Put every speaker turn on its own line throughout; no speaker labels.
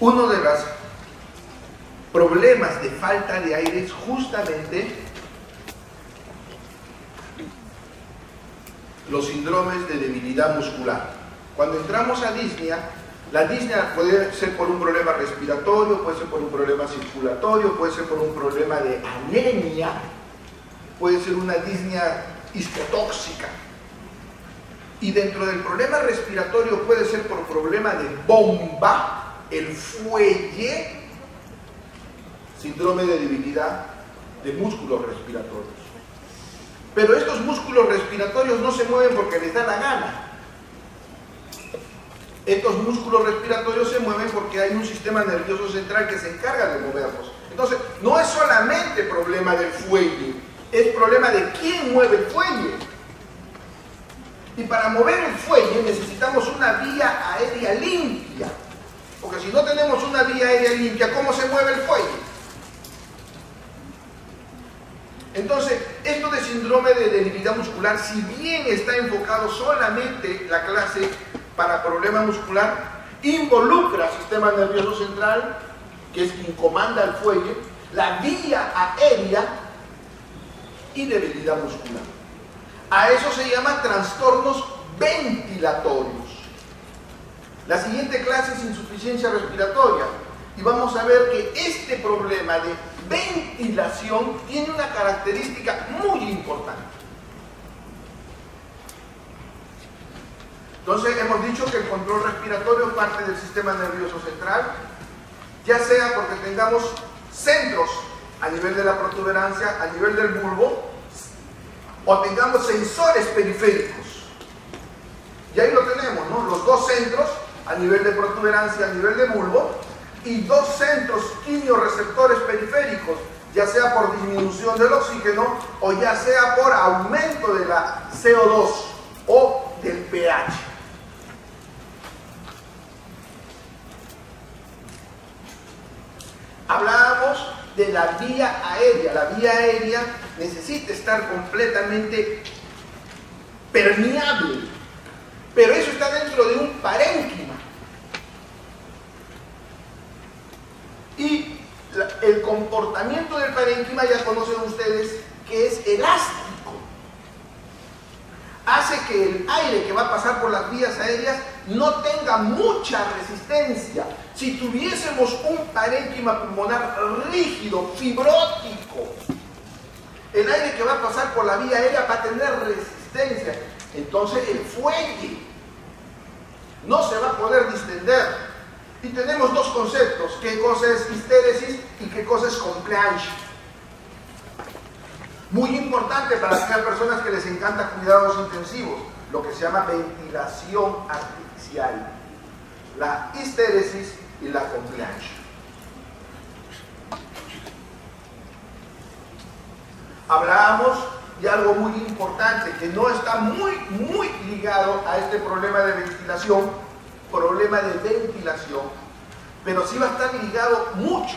Uno de los problemas de falta de aire es justamente los síndromes de debilidad muscular. Cuando entramos a disnea, la disnea puede ser por un problema respiratorio, puede ser por un problema circulatorio, puede ser por un problema de anemia, puede ser una disnea hipotóxica. Y dentro del problema respiratorio puede ser por problema de bomba, el fuelle, síndrome de debilidad de músculos respiratorios. Pero estos músculos respiratorios no se mueven porque les da la gana. Estos músculos respiratorios se mueven porque hay un sistema nervioso central que se encarga de moverlos. Entonces, no es solamente problema del fuelle, es problema de quién mueve el fuelle. Y para mover el fuelle necesitamos una vía aérea limpia. Porque si no tenemos una vía aérea limpia, ¿cómo se mueve el fuelle? Entonces, esto de síndrome de debilidad muscular, si bien está enfocado solamente la clase para problema muscular, involucra al sistema nervioso central, que es quien comanda el fuelle, la vía aérea y debilidad muscular. A eso se llama trastornos ventilatorios. La siguiente clase es insuficiencia respiratoria y vamos a ver que este problema de ventilación tiene una característica muy importante. Entonces hemos dicho que el control respiratorio parte del sistema nervioso central, ya sea porque tengamos centros a nivel de la protuberancia, a nivel del bulbo, o tengamos sensores periféricos. Y ahí lo tenemos, ¿no? Los dos centros a nivel de protuberancia, a nivel de bulbo, y dos centros quimioreceptores periféricos, ya sea por disminución del oxígeno o ya sea por aumento de la CO2 o del pH. Hablábamos de la vía aérea. La vía aérea necesita estar completamente permeable, pero eso está dentro de un parénquima. Y el comportamiento del parénquima ya conocen ustedes que es elástico. Hace que el aire que va a pasar por las vías aéreas no tenga mucha resistencia. Si tuviésemos un parénquima pulmonar rígido, fibrótico, el aire que va a pasar por la vía aérea va a tener resistencia. Entonces el fuelle no se va a poder distender. Y tenemos dos conceptos, qué cosa es histéresis y qué cosa es compliance. Muy importante para aquellas personas que les encanta cuidados intensivos, lo que se llama ventilación artificial, la histéresis y la compliance. Hablábamos de algo muy importante que no está muy ligado a este problema de ventilación, pero sí va a estar ligado mucho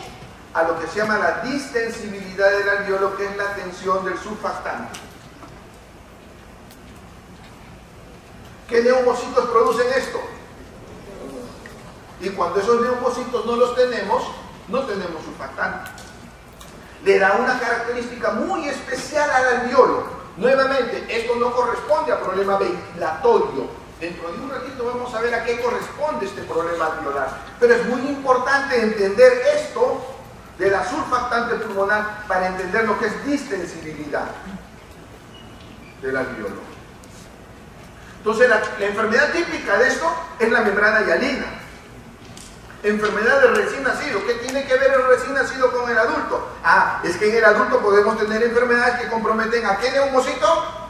a lo que se llama la distensibilidad del alveolo, que es la tensión del surfactante. ¿Qué neumocitos producen esto? Y cuando esos neumocitos no los tenemos, no tenemos surfactante. Le da una característica muy especial al alveolo. Nuevamente, esto no corresponde a problema ventilatorio. Dentro de un ratito vamos a ver a qué corresponde este problema alveolar. Pero es muy importante entender esto de la surfactante pulmonar para entender lo que es distensibilidad del alveolo. Entonces, la enfermedad típica de esto es la membrana hialina. Enfermedad del recién nacido. ¿Qué tiene que ver el recién nacido con el adulto? Ah, es que en el adulto podemos tener enfermedades que comprometen ¿a qué neumocito?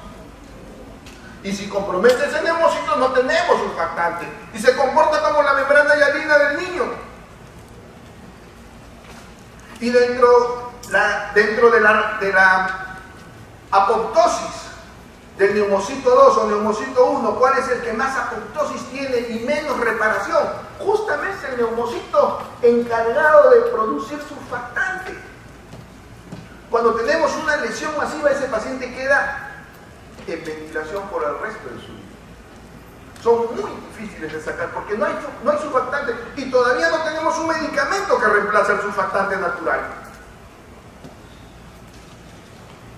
Y si compromete ese neumocito no tenemos surfactante. Y se comporta como la membrana hialina del niño. Y dentro de la apoptosis del neumocito 2 o neumocito 1, ¿cuál es el que más apoptosis tiene y menos reparación? Justamente el neumocito encargado de producir surfactante. Cuando tenemos una lesión masiva, ese paciente queda en ventilación por el resto de su vida. son muy difíciles de sacar porque no hay surfactante y todavía no tenemos un medicamento que reemplace el surfactante natural.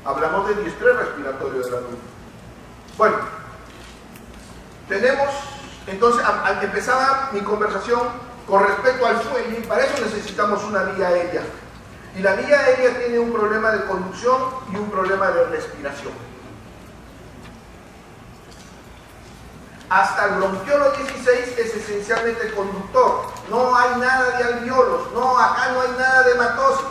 Hablamos del diestrés respiratorio del adulto. Bueno, tenemos, entonces, empezaba mi conversación con respecto al sueño y para eso necesitamos una vía aérea. Y la vía aérea tiene un problema de conducción y un problema de respiración. Hasta el bronquiolo 16 es esencialmente conductor. No hay nada de alveolos, acá no hay nada de hematosis.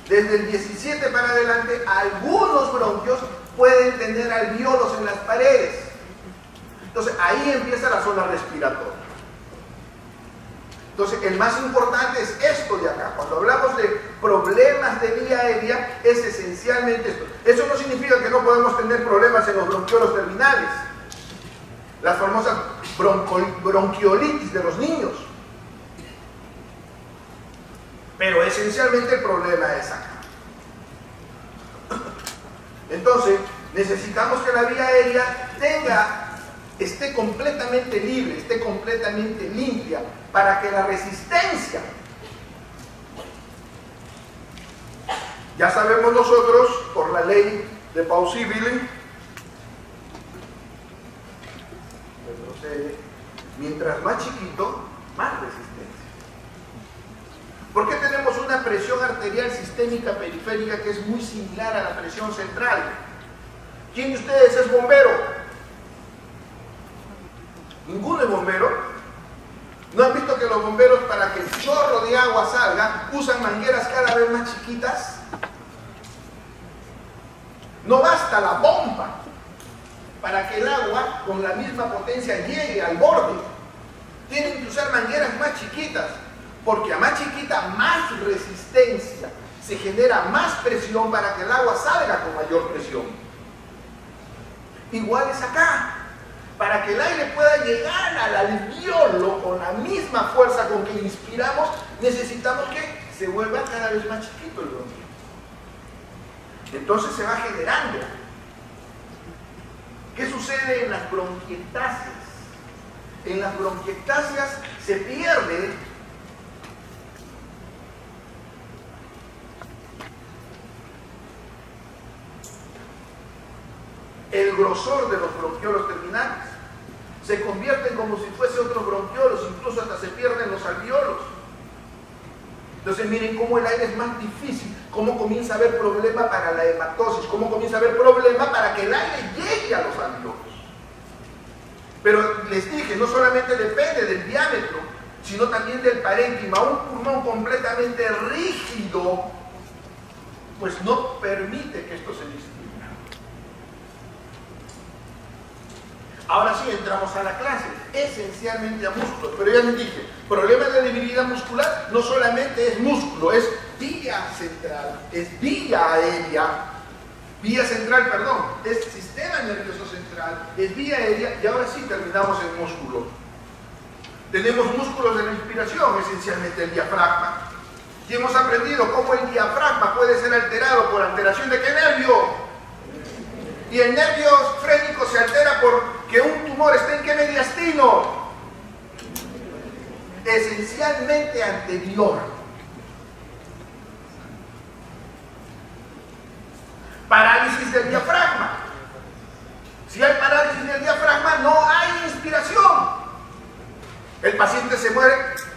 Desde el 17 para adelante, algunos bronquios pueden tener alveolos en las paredes. Entonces, ahí empieza la zona respiratoria. Entonces, el más importante es esto de acá. Cuando hablamos de problemas de vía aérea, es esencialmente esto. Eso no significa que no podemos tener problemas en los bronquiolos terminales. Las famosas bronquiolitis de los niños. Pero esencialmente el problema es acá. Entonces, necesitamos que la vía aérea esté completamente libre, esté completamente limpia, para que la resistencia, ya sabemos nosotros, por la ley de Pauli-Billing, mientras más chiquito, más resistencia. ¿Por qué tenemos una presión arterial sistémica periférica que es muy similar a la presión central? ¿Quién de ustedes es bombero? ¿Ninguno es bombero? ¿No han visto que los bomberos, para que el chorro de agua salga, usan mangueras cada vez más chiquitas? No basta la bomba para que el agua con la misma potencia llegue al borde. Tienen que usar mangueras más chiquitas, porque a más chiquita, más resistencia, se genera más presión para que el agua salga con mayor presión. Igual es acá. Para que el aire pueda llegar al alveolo con la misma fuerza con que inspiramos, necesitamos que se vuelva cada vez más chiquito el bronquio. Entonces se va generando. ¿Qué sucede en las bronquiectasias? En las bronquiectasias se pierde el grosor de los bronquiolos terminales. Se convierten como si fuese otros bronquiolos, incluso hasta se pierden los alveolos. Entonces miren cómo el aire es más difícil, cómo comienza a haber problema para la hematosis, cómo comienza a haber problema para que el aire llegue a los alveolos. Pero les dije, no solamente depende del diámetro, sino también del parénquima. Un pulmón completamente rígido, pues no permite que esto se distribuya. Ahora sí entramos a la clase, esencialmente a músculos, pero ya les dije, problema de debilidad muscular no solamente es músculo, es vía central, es vía aérea, es sistema nervioso central, es vía aérea, y ahora sí terminamos en músculo. Tenemos músculos de la inspiración, esencialmente el diafragma, y hemos aprendido cómo el diafragma puede ser alterado por alteración de qué nervio. Y el nervio frénico se altera porque un tumor está en qué mediastino. Esencialmente anterior. Parálisis del diafragma. Si hay parálisis del diafragma, no hay inspiración. El paciente se muere.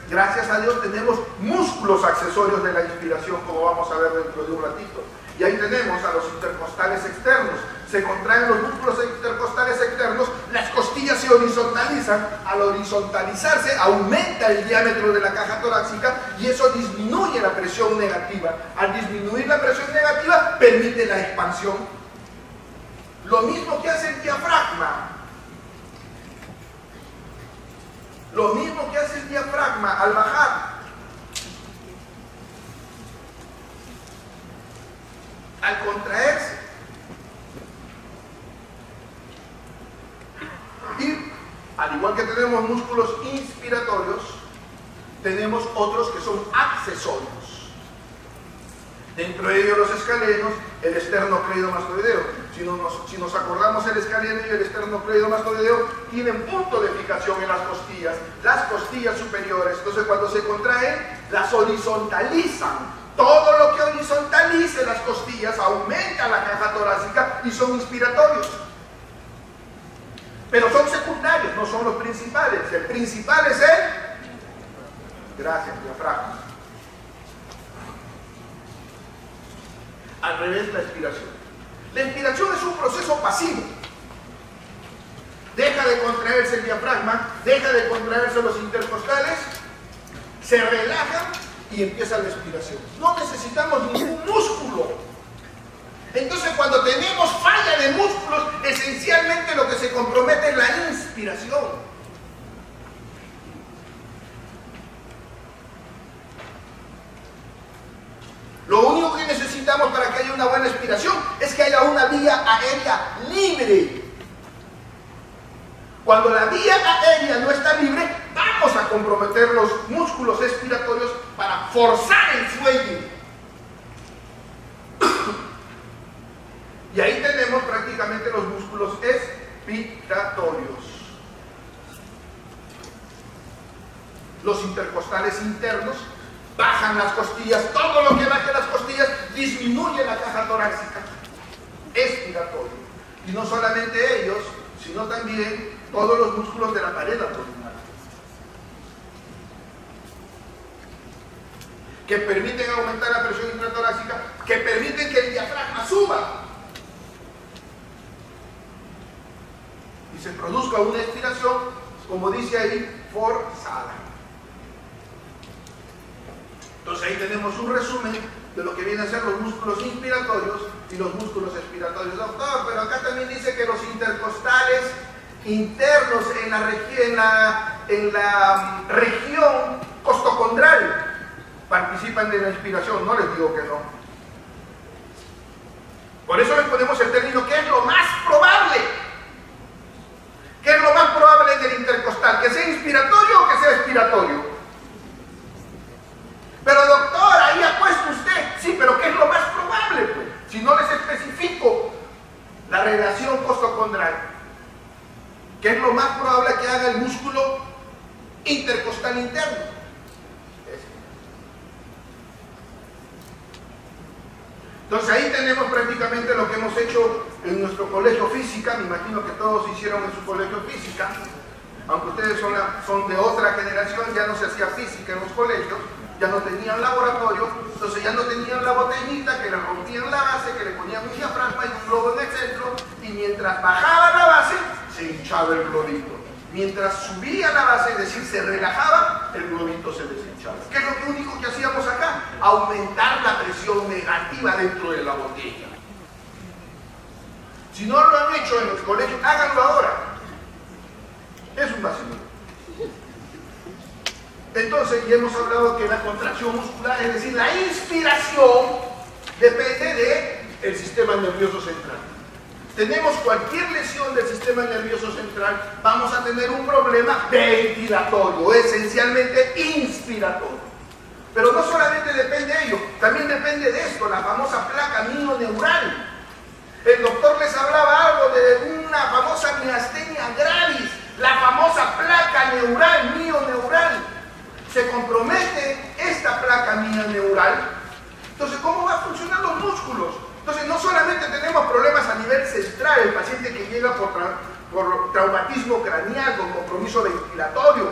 Gracias a Dios tenemos músculos accesorios de la inspiración, como vamos a ver dentro de un ratito. Y ahí tenemos a los intercostales externos. Se contraen los músculos intercostales externos, las costillas se horizontalizan. Al horizontalizarse, aumenta el diámetro de la caja torácica y eso disminuye la presión negativa. Al disminuir la presión negativa, permite la expansión. Lo mismo que hace el diafragma. Lo mismo que hace el diafragma al bajar. Al contraerse. Y al igual que tenemos músculos inspiratorios, tenemos otros que son accesorios. Dentro de ellos los escalenos el esternocleidomastoideo. Si nos acordamos, el escalieno y el esternocleidomastoideo tienen punto de fijación en las costillas superiores. Entonces, cuando se contraen, las horizontalizan. Todo lo que horizontalice las costillas aumenta la caja torácica y son inspiratorios. Pero son secundarios, no son los principales. El principal es el diafragma. Al revés, la expiración. La inspiración es un proceso pasivo. Deja de contraerse el diafragma, deja de contraerse los intercostales, se relajan y empieza la expiración. No necesitamos ningún músculo. Entonces, cuando tenemos falla de músculos, esencialmente lo que se compromete es la inspiración. Lo único que necesitamos para que haya una buena expiración es que haya una vía aérea libre. Cuando la vía aérea no está libre, vamos a comprometer los músculos expiratorios para forzar el fuelle. Y ahí tenemos prácticamente los músculos expiratorios. Los intercostales internos bajan las costillas, todo lo que baje las costillas disminuye la caja torácica, expiratorio. Y no solamente ellos, sino también todos los músculos de la pared abdominal, que permiten aumentar la presión intratorácica, que permiten que el diafragma suba y se produzca una expiración, como dice ahí, forzada. Entonces ahí tenemos un resumen de lo que vienen a ser los músculos inspiratorios y los músculos expiratorios. Doctor, pero acá también dice que los intercostales internos en la región costocondral participan de la inspiración. No les digo que no. Por eso les ponemos el término ¿qué es lo más probable? ¿Qué es lo más probable en el intercostal? ¿Que sea inspiratorio o que sea expiratorio? Pero doctor, ahí ha puesto usted. Sí, pero ¿qué es lo más probable? Pues? Si no les especifico la relación costocondral, ¿qué es lo más probable que haga el músculo intercostal interno? Entonces ahí tenemos prácticamente lo que hemos hecho en nuestro colegio física. Me imagino que todos hicieron en su colegio física, aunque ustedes son de otra generación, ya no se hacía física en los colegios, ya no tenían laboratorio, entonces ya no tenían la botellita que le rompían la base, que le ponían un diafragma y un globo en el centro, y mientras bajaba la base, se hinchaba el globito. Mientras subía la base, es decir, se relajaba, el globito se deshinchaba. ¿Qué es lo único que hacíamos acá? Aumentar la presión negativa dentro de la botella. Si no lo han hecho en los colegios, háganlo ahora. Es un vacío. Entonces, ya hemos hablado que la contracción muscular, es decir, la inspiración, depende del sistema nervioso central. Tenemos cualquier lesión del sistema nervioso central, vamos a tener un problema ventilatorio, esencialmente inspiratorio. Pero no solamente depende de ello, también depende de esto, la famosa placa minoneural. El doctor les hablaba algo de una famosa miastenia gravis, la famosa placa neural, mioneural. Se compromete esta placa minoneural. Entonces, ¿cómo va a funcionar los músculos? Entonces, no solamente tenemos problemas a nivel central, el paciente que llega por traumatismo craneal con compromiso ventilatorio,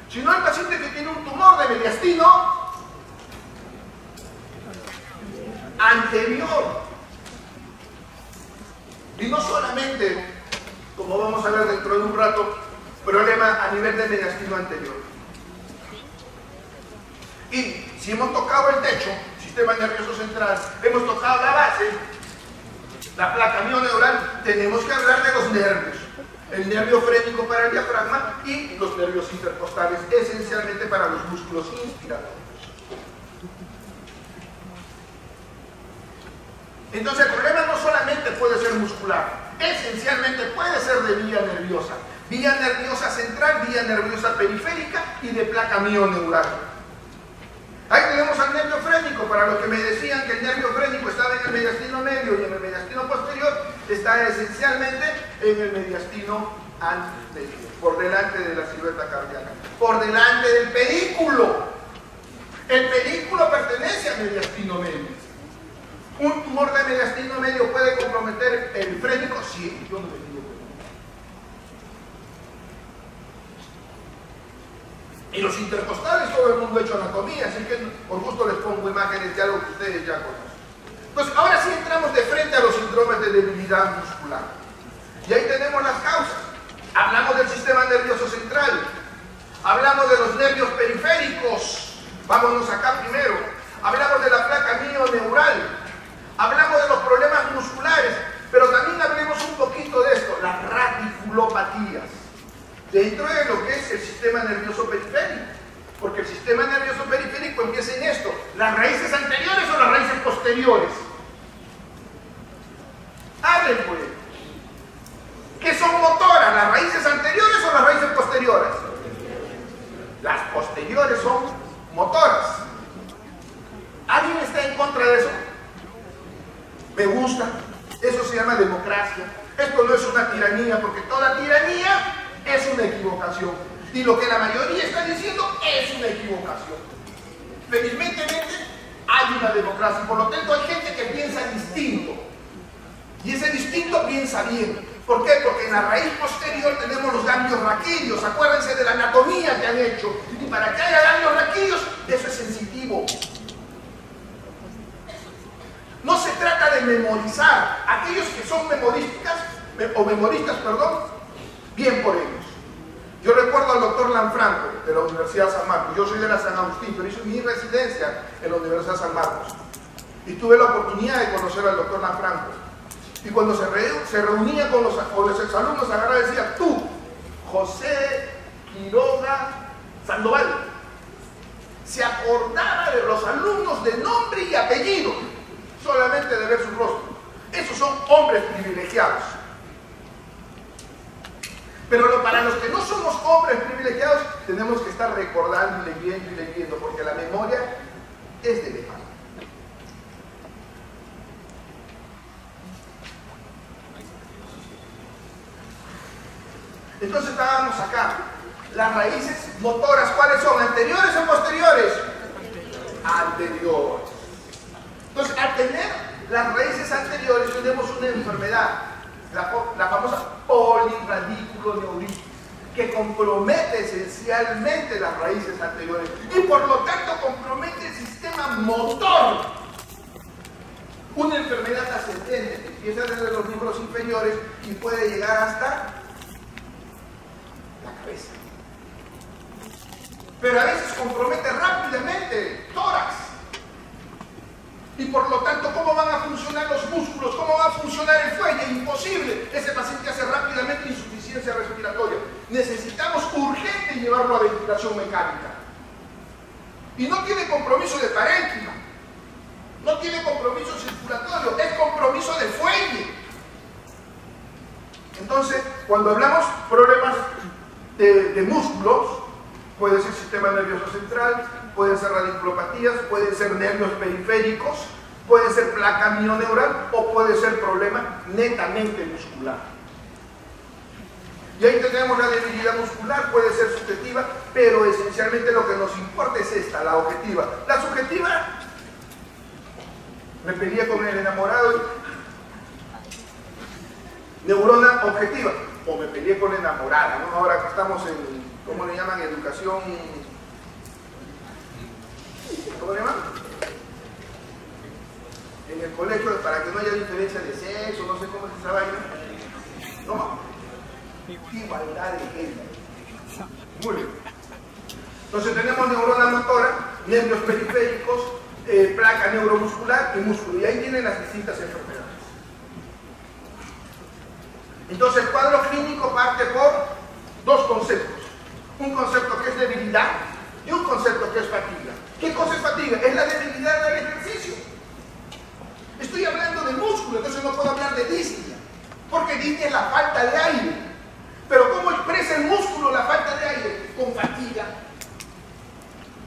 sino el paciente que tiene un tumor de mediastino anterior. Y no solamente, como vamos a ver dentro de un rato, problema a nivel de mediastino anterior. Y si hemos tocado el techo, sistema nervioso central, hemos tocado la base, la placa mioneural, tenemos que hablar de los nervios. El nervio frénico para el diafragma y los nervios intercostales, esencialmente para los músculos inspiratorios. Entonces el problema no solamente puede ser muscular, esencialmente puede ser de vía nerviosa central, vía nerviosa periférica y de placa mioneural. Ahí tenemos al nervio frénico. esto, para los que me decían que el nervio frénico estaba en el mediastino medio y en el mediastino posterior, está esencialmente en el mediastino anterior, por delante de la silueta cardíaca, por delante del pedículo. El pedículo pertenece al mediastino medio. ¿Un tumor de mediastino medio puede comprometer el frénico? Sí, yo no me digo. Y los intercostales, todo el mundo ha hecho anatomía, así que por gusto les pongo imágenes de algo que ustedes ya conocen. Entonces, ahora sí entramos de frente a los síndromes de debilidad muscular. Y ahí tenemos las causas. Hablamos del sistema nervioso central, hablamos de los nervios periféricos, vámonos acá primero, hablamos de la placa mioneural, hablamos de los problemas musculares, pero también hablemos un poquito de esto, las radiculopatías, dentro de lo que es el sistema nervioso periférico, porque el sistema nervioso periférico empieza en esto, las raíces anteriores o las raíces posteriores. Hablen pues. ¿Qué son motoras? ¿Las raíces anteriores o las raíces posteriores? Las posteriores son motoras. ¿Alguien está en contra de eso? Me gusta. Eso se llama democracia. Esto no es una tiranía, porque toda tiranía es una equivocación. Y lo que la mayoría está diciendo es una equivocación. Felizmente hay una democracia. Por lo tanto, hay gente que piensa distinto. Y ese distinto piensa bien. ¿Por qué? Porque en la raíz posterior tenemos los ganglios raquídeos. Acuérdense de la anatomía que han hecho. Y para que haya ganglios raquídeos, eso es sensitivo. No se trata de memorizar. Aquellos que son memoristas, bien por ellos. Yo recuerdo al doctor Lanfranco, de la Universidad San Marcos. Yo soy de la San Agustín, pero hice mi residencia en la Universidad San Marcos. Y tuve la oportunidad de conocer al doctor Lanfranco. Y cuando se reunía con los exalumnos, agarraba y decía, tú, José Quiroga Sandoval. Se acordaba de los alumnos de nombre y apellido, solamente de ver su rostro. Esos son hombres privilegiados. Pero para los que no somos hombres privilegiados, tenemos que estar recordando y leyendo, porque la memoria es de elefante. Entonces estábamos acá. Las raíces motoras, ¿cuáles son? ¿Anteriores o posteriores? Anteriores. Entonces, al tener las raíces anteriores, tenemos una enfermedad, la famosa polirradiculoneuritis, que compromete esencialmente las raíces anteriores y por lo tanto compromete el sistema motor. Una enfermedad ascendente que empieza desde los miembros inferiores y puede llegar hasta la cabeza. Pero a veces compromete rápidamente tórax. Y por lo tanto, ¿cómo van a funcionar los músculos? ¿Cómo va a funcionar el fuelle? Imposible. Ese paciente hace rápidamente insuficiencia respiratoria. Necesitamos urgente llevarlo a ventilación mecánica. Y no tiene compromiso de parénquima. No tiene compromiso circulatorio. Es compromiso de fuelle. Entonces, cuando hablamos problemas de músculos, puede ser sistema nervioso central, pueden ser radiculopatías, pueden ser nervios periféricos, puede ser placa mioneural o puede ser problema netamente muscular. Y ahí tenemos la debilidad muscular, puede ser subjetiva, pero esencialmente lo que nos importa es esta, la objetiva. La subjetiva, me peleé con el enamorado, neurona objetiva, o me peleé con la enamorada, ¿no? Ahora que estamos en, ¿cómo le llaman? Educación, ¿cómo le llaman? En el colegio, para que no haya diferencia de sexo, no sé cómo es esa vaina. ¿No? Igualdad de género. Muy bien. Entonces tenemos neurona motora, nervios periféricos, placa neuromuscular y músculo. Y ahí tienen las distintas enfermedades. Entonces el cuadro clínico parte por dos conceptos. Un concepto que es debilidad y un concepto que es fatiga. ¿Qué cosa es fatiga? Es la debilidad del ejercicio. Estoy hablando de músculo, entonces no puedo hablar de disnea, porque disnea es la falta de aire. Pero ¿cómo expresa el músculo la falta de aire? Con fatiga.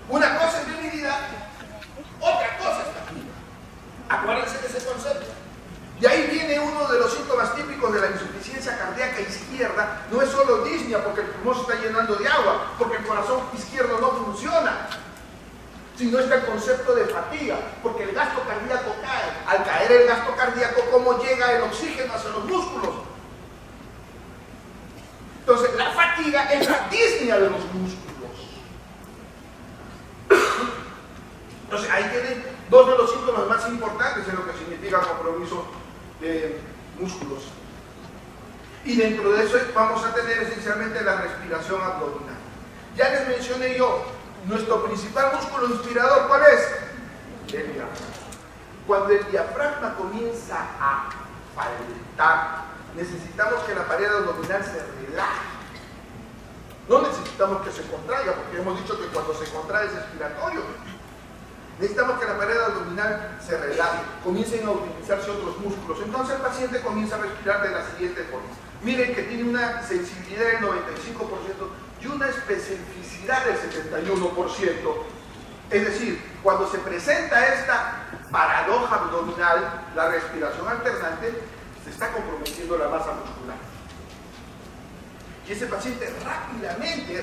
Una cosa es debilidad, otra cosa es tiene uno de los síntomas típicos de la insuficiencia cardíaca izquierda, no es solo disnea porque el pulmón se está llenando de agua, porque el corazón izquierdo no funciona, sino está el concepto de fatiga, porque el gasto cardíaco cae. Al caer el gasto cardíaco, ¿cómo llega el oxígeno hacia los músculos? Entonces, la fatiga es la disnea de los músculos. Entonces, ahí tienen dos de los síntomas más importantes en lo que significa compromiso de músculos. Y dentro de eso vamos a tener esencialmente la respiración abdominal. Ya les mencioné yo, nuestro principal músculo inspirador, ¿cuál es? El diafragma. Cuando el diafragma comienza a faltar, necesitamos que la pared abdominal se relaje. No necesitamos que se contraiga, porque hemos dicho que cuando se contrae es expiratorio. Necesitamos que la pared abdominal se relaje, comiencen a utilizarse otros músculos. Entonces el paciente comienza a respirar de la siguiente forma. Miren que tiene una sensibilidad del 95% y una especificidad del 71%. Es decir, cuando se presenta esta paradoja abdominal, la respiración alternante, se está comprometiendo la masa muscular. Y ese paciente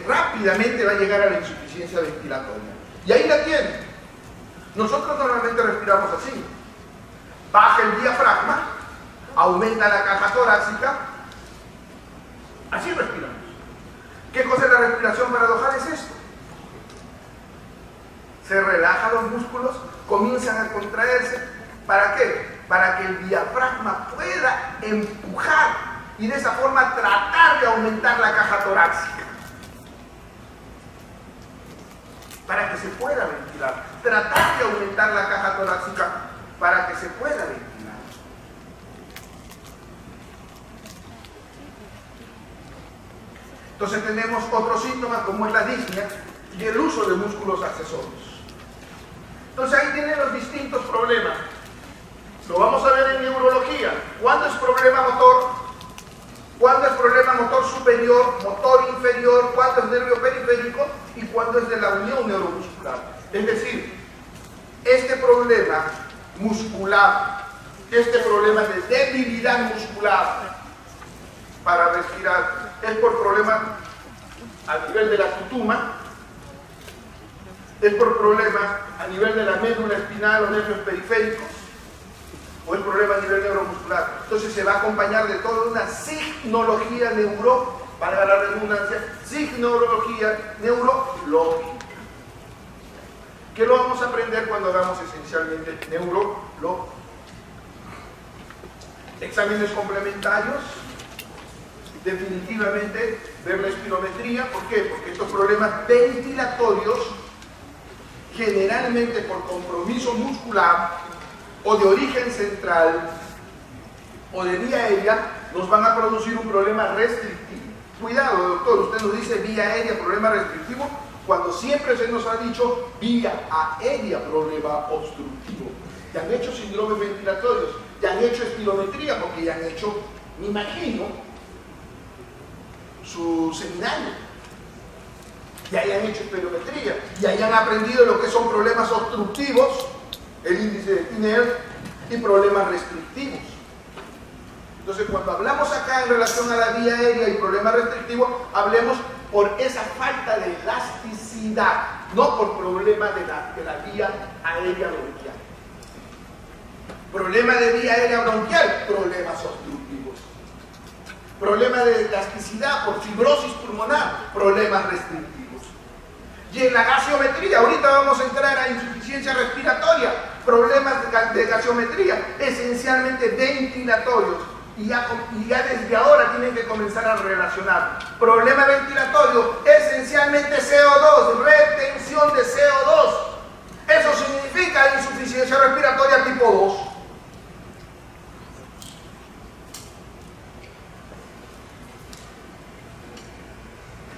rápidamente va a llegar a la insuficiencia ventilatoria. Y ahí la tiene. Nosotros normalmente respiramos así. Baja el diafragma, aumenta la caja torácica, así respiramos. ¿Qué cosa es la respiración paradojal? Es esto. Se relajan los músculos, comienzan a contraerse. ¿Para qué? Para que el diafragma pueda empujar y de esa forma tratar de aumentar la caja torácica. Para que se pueda ventilar. Tratar de aumentar la caja torácica para que se pueda ventilar. Entonces tenemos otros síntomas como es la disnea y el uso de músculos accesorios. Entonces ahí tienen los distintos problemas. Lo vamos a ver en neurología. ¿Cuándo es problema motor? ¿Cuándo es problema motor superior, motor inferior? ¿Cuándo es nervio periférico? ¿Y cuándo es de la unión neuromuscular? Es decir, este problema muscular, este problema de debilidad muscular para respirar, es por problema a nivel de la tutuma, es por problema a nivel de la médula espinal o nervios periféricos, o el problema a nivel neuromuscular. Entonces se va a acompañar de toda una signología para la redundancia, signología neurológica. ¿Qué lo vamos a aprender cuando hagamos esencialmente neurológica? Exámenes complementarios, definitivamente ver la espirometría. ¿Por qué? Porque estos problemas ventilatorios, generalmente por compromiso muscular, o de origen central o de vía aérea, nos van a producir un problema restrictivo. Cuidado, doctor, usted nos dice vía aérea, problema restrictivo, cuando siempre se nos ha dicho vía aérea, problema obstructivo. Ya han hecho síndromes ventilatorios, ya han hecho espirometría, porque ya han hecho, me imagino, su seminario. Ya hayan hecho espirometría, ya hayan aprendido lo que son problemas obstructivos, el índice de Tinel, y problemas restrictivos. Entonces, cuando hablamos acá en relación a la vía aérea y problemas restrictivos, hablemos por esa falta de elasticidad, no por problema de la vía aérea bronquial. Problema de vía aérea bronquial, problemas obstructivos. Problema de elasticidad por fibrosis pulmonar, problemas restrictivos. Y en la gaseometría, ahorita vamos a entrar a insuficiencia respiratoria, problemas de gaseometría, esencialmente ventilatorios. Y ya desde ahora tienen que comenzar a relacionar. Problema ventilatorio, esencialmente CO2, retención de CO2. Eso significa insuficiencia respiratoria tipo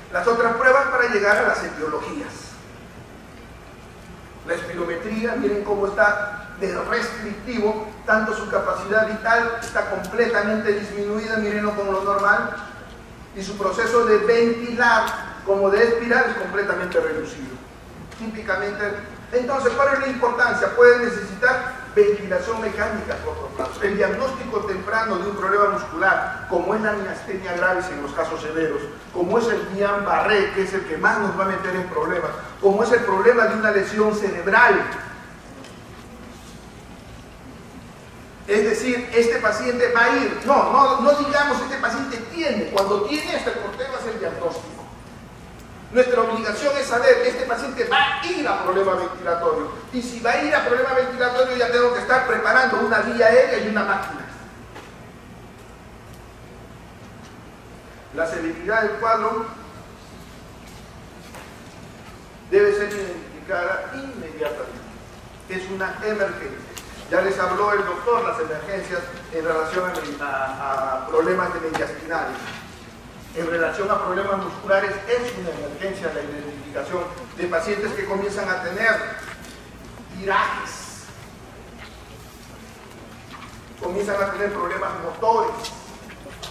2. Las otras pruebas para llegar a las etiologías. La espirometría, miren cómo está de restrictivo, tanto su capacidad vital está completamente disminuida, mírenlo como lo normal, y su proceso de ventilar como de expirar es completamente reducido. Típicamente, entonces, ¿cuál es la importancia? Puede necesitar ventilación mecánica a corto plazo, el diagnóstico temprano de un problema muscular, como es la miastenia gravis en los casos severos, como es el Guillain-Barré, que es el que más nos va a meter en problemas, como es el problema de una lesión cerebral. Es decir, este paciente va a ir, no digamos este paciente tiene, cuando tiene hasta el portero hace el diagnóstico. Nuestra obligación es saber que este paciente va a ir a problema ventilatorio. Y si va a ir a problema ventilatorio, ya tengo que estar preparando una vía aérea y una máquina. La severidad del cuadro debe ser identificada inmediatamente. Es una emergencia. Ya les habló el doctor las emergencias en relación a problemas de mediastinales. En relación a problemas musculares es una emergencia la identificación de pacientes que comienzan a tener tirajes, comienzan a tener problemas motores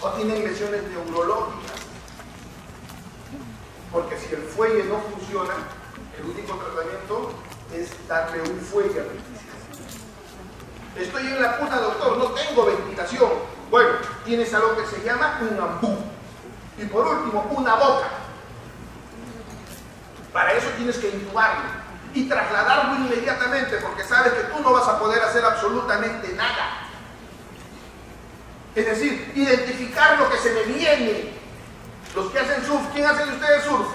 o tienen lesiones neurológicas, porque si el fuelle no funciona, el único tratamiento es darle un fuelle artificial. Estoy en la punta, doctor, no tengo ventilación. Bueno, tienes algo que se llama un ambú. Y por último, una boca. Para eso tienes que intubarlo y trasladarlo inmediatamente, porque sabes que tú no vas a poder hacer absolutamente nada. Es decir, identificar lo que se me viene. Los que hacen surf, ¿quién hace de ustedes surf?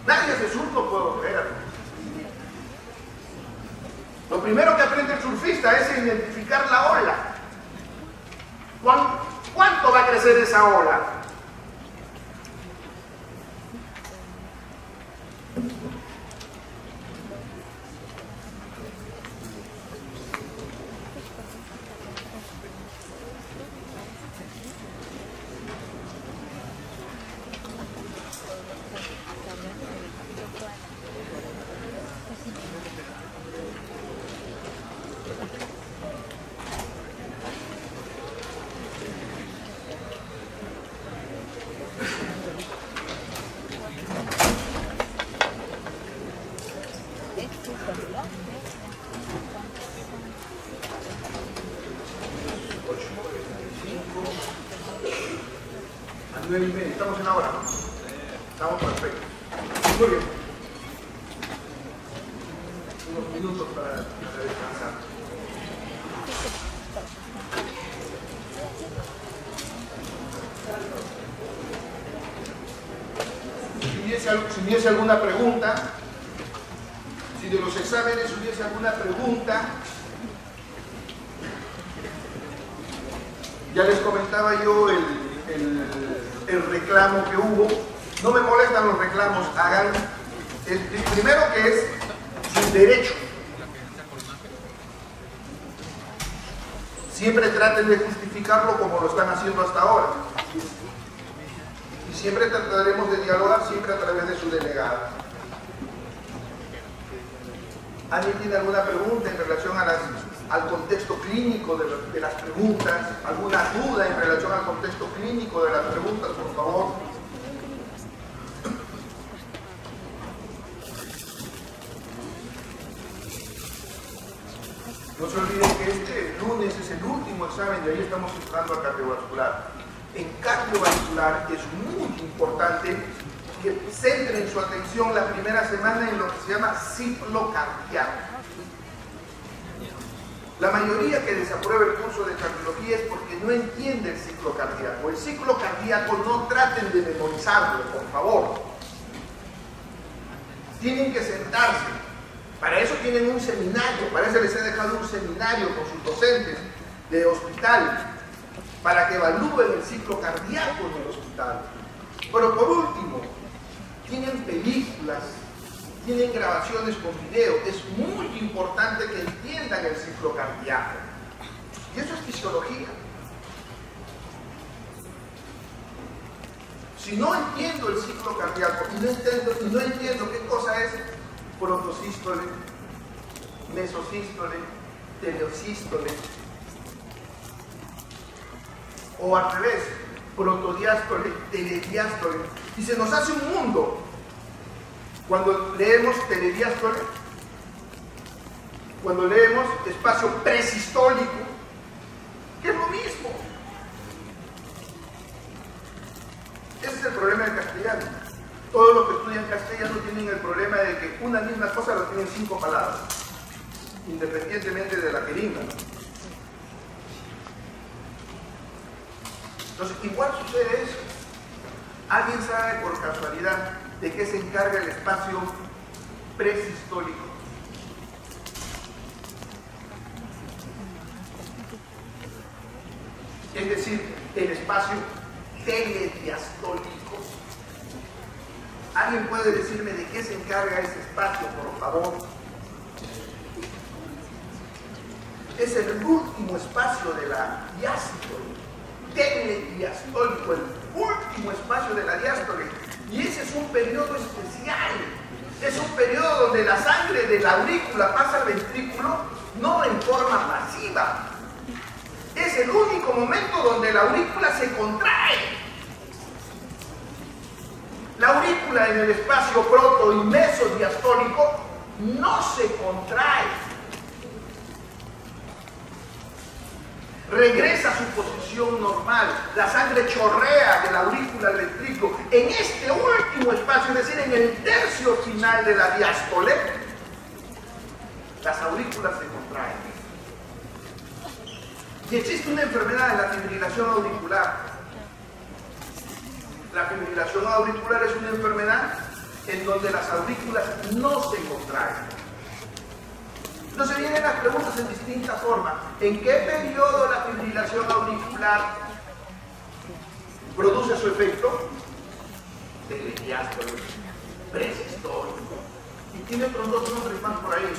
Nadie hace surf, no puedo creer. Lo primero que aprende el surfista es identificar la ola. ¿Cuánto va a crecer esa ola? Estamos en la hora, ¿no? Estamos perfectos. Muy bien. Unos minutos para descansar. Si hubiese alguna pregunta, si de los exámenes hubiese alguna pregunta, ya les comentaba yo el reclamo que hubo. No me molestan los reclamos, hagan el primero, que es su derecho. Siempre traten de justificarlo como lo están haciendo hasta ahora. Y siempre trataremos de dialogar, siempre a través de su delegada. ¿Alguien tiene alguna pregunta en relación al contexto clínico de las preguntas? ¿Alguna duda en relación al contexto clínico de las preguntas, por favor? No se olviden que este lunes es el último examen y ahí estamos entrando a cardiovascular. En cardiovascular es muy importante que centren su atención la primera semana en lo que se llama ciclo cardíaco. La mayoría que desaprueba el curso de cardiología es porque no entiende el ciclo cardíaco. El ciclo cardíaco no traten de memorizarlo, por favor. Tienen que sentarse. Para eso tienen un seminario, para eso les he dejado un seminario con sus docentes de hospital, para que evalúen el ciclo cardíaco en el hospital. Pero por último, tienen películas, tienen grabaciones con video. Es muy importante que entiendan el ciclo cardíaco. Y eso es fisiología. Si no entiendo el ciclo cardíaco y no entiendo qué cosa es protosístole, mesosístole, teleosístole, o al revés, protodiástole, telediástole, y se nos hace un mundo cuando leemos telediástole, Cuando leemos espacio presistólico, que es lo mismo. Ese es el problema del castellano. Todos los que estudian castellano tienen el problema de que una misma cosa lo tienen 5 palabras, independientemente de la jeringa, ¿no? Entonces, igual sucede eso. ¿Alguien sabe por casualidad de qué se encarga el espacio presistólico? Es decir, el espacio telediastólico. ¿Alguien puede decirme de qué se encarga ese espacio, por favor? Es el último espacio de la diástole, telediastólico, el último espacio de la diástole. Y ese es un periodo especial. Es un periodo donde la sangre de la aurícula pasa al ventrículo, no en forma pasiva. Es el único momento donde la aurícula se contrae. La aurícula en el espacio proto y mesodiastólico no se contrae. Regresa a su posición normal. La sangre chorrea de la aurícula al ventrículo. En este último espacio, es decir, en el tercio final de la diástole, las aurículas se contraen. Y existe una enfermedad de la fibrilación auricular. La fibrilación auricular es una enfermedad en donde las aurículas no se contraen. Entonces vienen las preguntas en distintas formas. ¿En qué periodo la fibrilación auricular produce su efecto? Telediástole, presistólico. Y tiene otros 2 nombres más por ahí.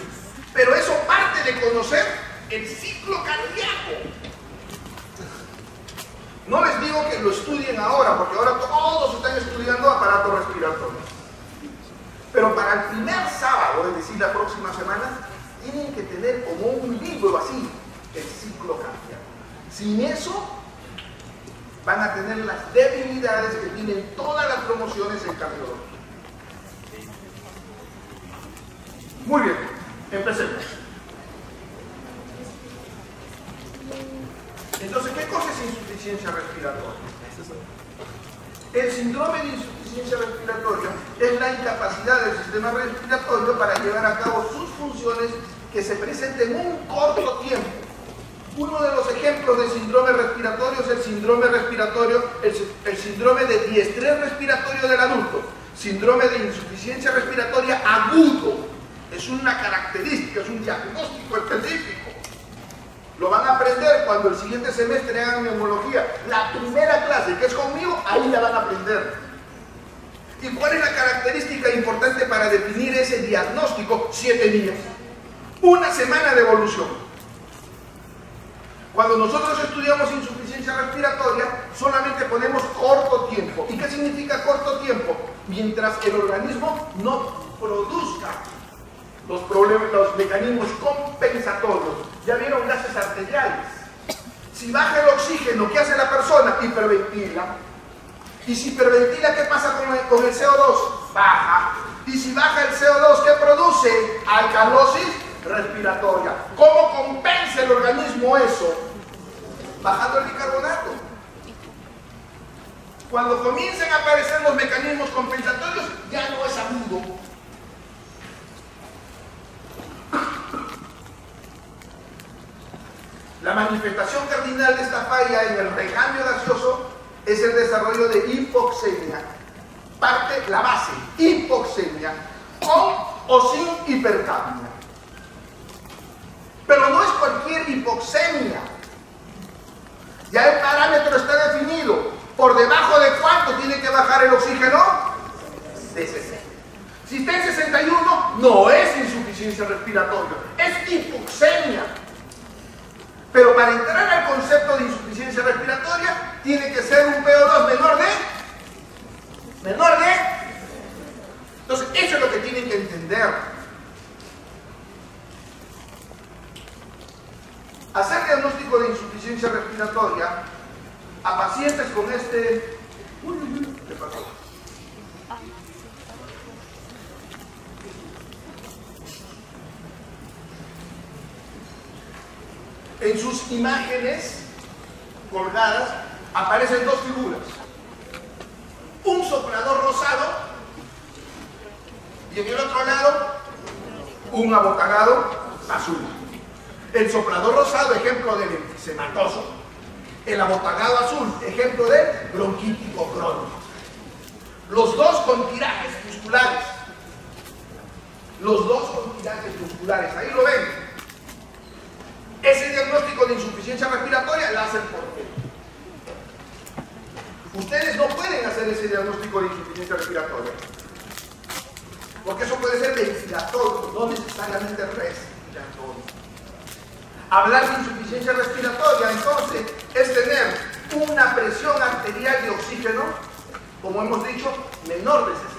Pero eso parte de conocer el ciclo cardíaco. No les digo que lo estudien ahora, porque ahora todos están estudiando aparato respiratorio. Pero para el primer sábado, es decir, la próxima semana, tienen que tener como un libro así, el ciclo cardíaco. Sin eso, van a tener las debilidades que tienen todas las promociones en cardiología. Muy bien, empecemos. Entonces, ¿qué cosa es insuficiencia respiratoria? El síndrome de insuficiencia respiratoria es la incapacidad del sistema respiratorio para llevar a cabo sus funciones que se presenten en un corto tiempo. Uno de los ejemplos de síndrome respiratorio es el síndrome respiratorio, el síndrome de diestrés respiratorio del adulto. Síndrome de insuficiencia respiratoria agudo. Es una característica, es un diagnóstico específico. Lo van a aprender cuando el siguiente semestre hagan neumología. La primera clase, que es conmigo, ahí la van a aprender. ¿Y cuál es la característica importante para definir ese diagnóstico? 7 días. Una semana de evolución. Cuando nosotros estudiamos insuficiencia respiratoria, solamente ponemos corto tiempo. ¿Y qué significa corto tiempo? Mientras el organismo no produzca los problemas, los mecanismos compensatorios. ¿Ya vieron gases arteriales? Si baja el oxígeno, ¿qué hace la persona? Hiperventila. Y si hiperventila, ¿qué pasa con el CO2? Baja. Y si baja el CO2, ¿qué produce? Alcalosis respiratoria. ¿Cómo compensa el organismo eso? Bajando el bicarbonato. Cuando comiencen a aparecer los mecanismos compensatorios, ya no es agudo. La manifestación cardinal de esta falla en el recambio gaseoso es el desarrollo de hipoxemia. Parte la base, hipoxemia, con o sin hipercapnia. Pero no es cualquier hipoxemia. Ya el parámetro está definido. ¿Por debajo de cuánto tiene que bajar el oxígeno? De 60. Si está en 61, no es insuficiencia respiratoria, es hipoxemia. Pero para entrar al concepto de insuficiencia respiratoria, tiene que ser un PO2 menor de. Entonces, eso es lo que tienen que entender. Hacer diagnóstico de insuficiencia respiratoria a pacientes con este. ¿Qué pasó? en sus imágenes colgadas aparecen dos figuras. Un soplador rosado y en el otro lado un abocanado azul. El soplador rosado, ejemplo del enfisемatoso. El abocanado azul, ejemplo del bronquítico crónico. Los dos con tirajes musculares. Los dos con tirajes musculares. Ahí lo ven. Ese diagnóstico de insuficiencia respiratoria lo hacen por qué. Ustedes no pueden hacer ese diagnóstico de insuficiencia respiratoria. Porque eso puede ser ventilatorio, no necesariamente respiratorio. Hablar de insuficiencia respiratoria, entonces, es tener una presión arterial de oxígeno, como hemos dicho, menor de 60.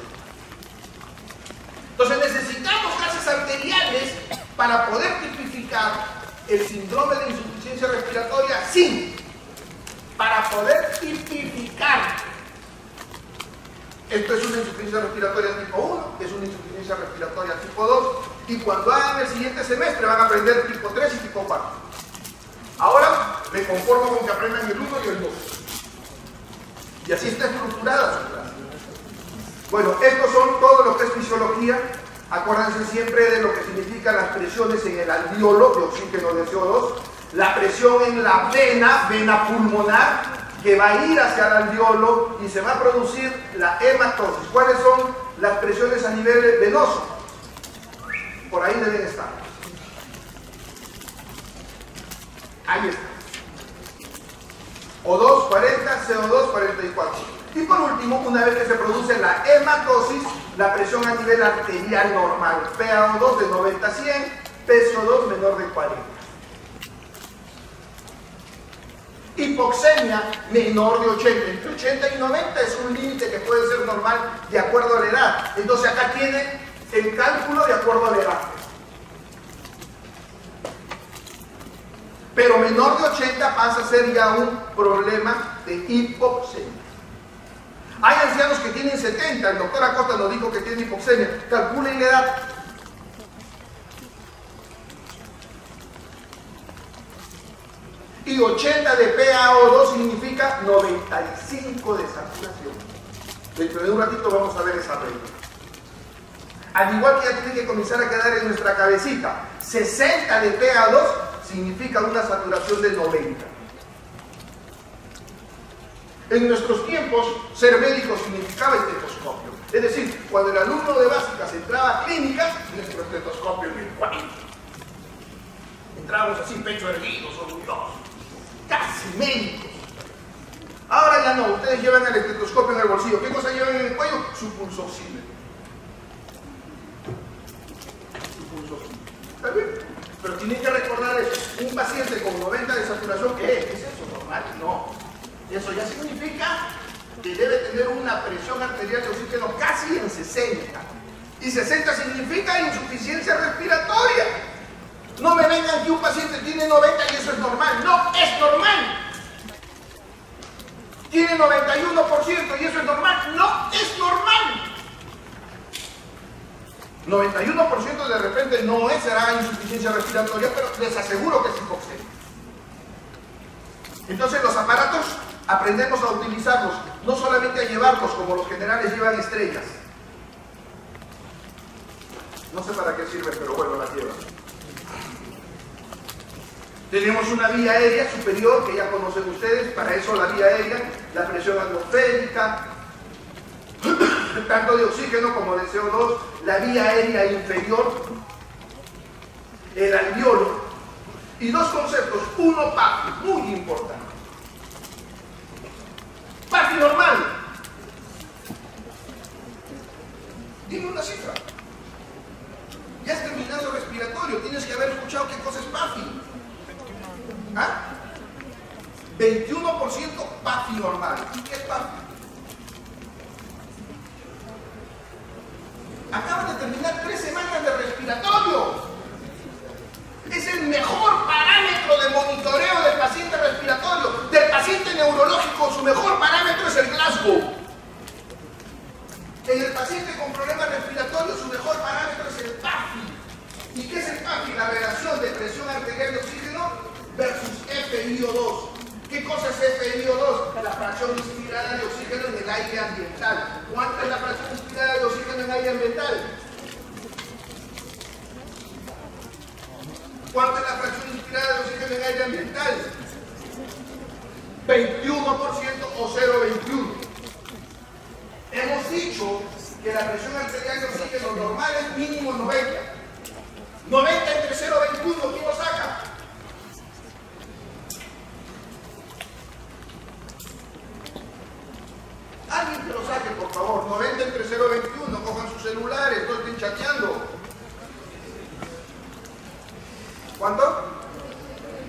Entonces necesitamos gases arteriales para poder tipificar el síndrome de insuficiencia respiratoria, sí, para poder tipificar. Esto es una insuficiencia respiratoria tipo 1, es una insuficiencia respiratoria tipo 2, y cuando hagan el siguiente semestre van a aprender tipo 3 y tipo 4. Ahora me conformo con que aprendan el 1 y el 2. Y así está estructurada su clase. Bueno, estos son todo lo que es fisiología. Acuérdense siempre de lo que significan las presiones en el alveolo de oxígeno de CO2, la presión en la vena pulmonar, que va a ir hacia el alveolo y se va a producir la hematosis. ¿Cuáles son las presiones a nivel venoso? Por ahí deben estar. Ahí está. O2, 40, CO2, 44. Y por último, una vez que se produce la hematosis, la presión a nivel arterial normal. PaO2 de 90 a 100, PCO2 menor de 40. Hipoxemia menor de 80. Entre 80 y 90 es un límite que puede ser normal de acuerdo a la edad. Entonces acá tienen el cálculo de acuerdo a la edad. Pero menor de 80 pasa a ser ya un problema de hipoxemia. Hay ancianos que tienen 70, el doctor Acosta nos dijo que tiene hipoxemia. Calculen la edad. Y 80 de PaO2 significa 95 de saturación. Dentro de un ratito vamos a ver esa regla. Al igual que ya tiene que comenzar a quedar en nuestra cabecita, 60 de PaO2 significa una saturación de 90. En nuestros tiempos, ser médico significaba estetoscopio. Es decir, cuando el alumno de básicas entraba a clínica, nuestro estetoscopio en el 40. Entrábamos así, pecho erguido, orgullosos. Casi médicos. Ahora ya no, ustedes llevan el estetoscopio en el bolsillo. ¿Qué cosa llevan en el cuello? Su pulsóxímetro. Su pulsóxímetro. ¿Está bien? Pero tienen que recordar eso. Un paciente con 90 de saturación, ¿qué es? ¿Es eso normal? No. Eso ya significa que debe tener una presión arterial de oxígeno casi en 60. Y 60 significa insuficiencia respiratoria. No me vengan que un paciente tiene 90 y eso es normal. No, es normal. Tiene 91% y eso es normal. No, es normal. 91% de repente no será insuficiencia respiratoria, pero les aseguro que es hipoxemia. Entonces los aparatos aprendemos a utilizarlos, no solamente a llevarlos como los generales llevan estrellas. No sé para qué sirven, pero bueno, las llevan. Tenemos una vía aérea superior que ya conocen ustedes, para eso la vía aérea, la presión atmosférica, tanto de oxígeno como de CO2, la vía aérea inferior, el alveolo, y dos conceptos, uno PAFI, muy importante. PAFI normal. Dime una cifra. Ya has terminado respiratorio, tienes que haber escuchado qué cosa es PAFI. ¿Ah? 21% PAFI normal. ¿Y qué es PAFI? Acaban de terminar 3 semanas de respiratorio. Es el mejor parámetro de monitoreo del paciente respiratorio. Del paciente neurológico, su mejor parámetro es el Glasgow. En el paciente con problemas respiratorios, su mejor parámetro es el PAFI. ¿Y qué es el PAFI? La relación de presión arterial de oxígeno versus aire ambiental. ¿Cuánta es la fracción inspirada de oxígeno en aire ambiental? ¿Cuánta es la fracción inspirada de oxígeno en aire ambiental? 21% o 0,21. Hemos dicho que la presión arterial de oxígeno normal es mínimo 90. 90 entre 0,21, ¿quién lo saca? Alguien que lo saque, por favor. 90 entre 0,21, cojan sus celulares, no estén chateando. ¿Cuánto?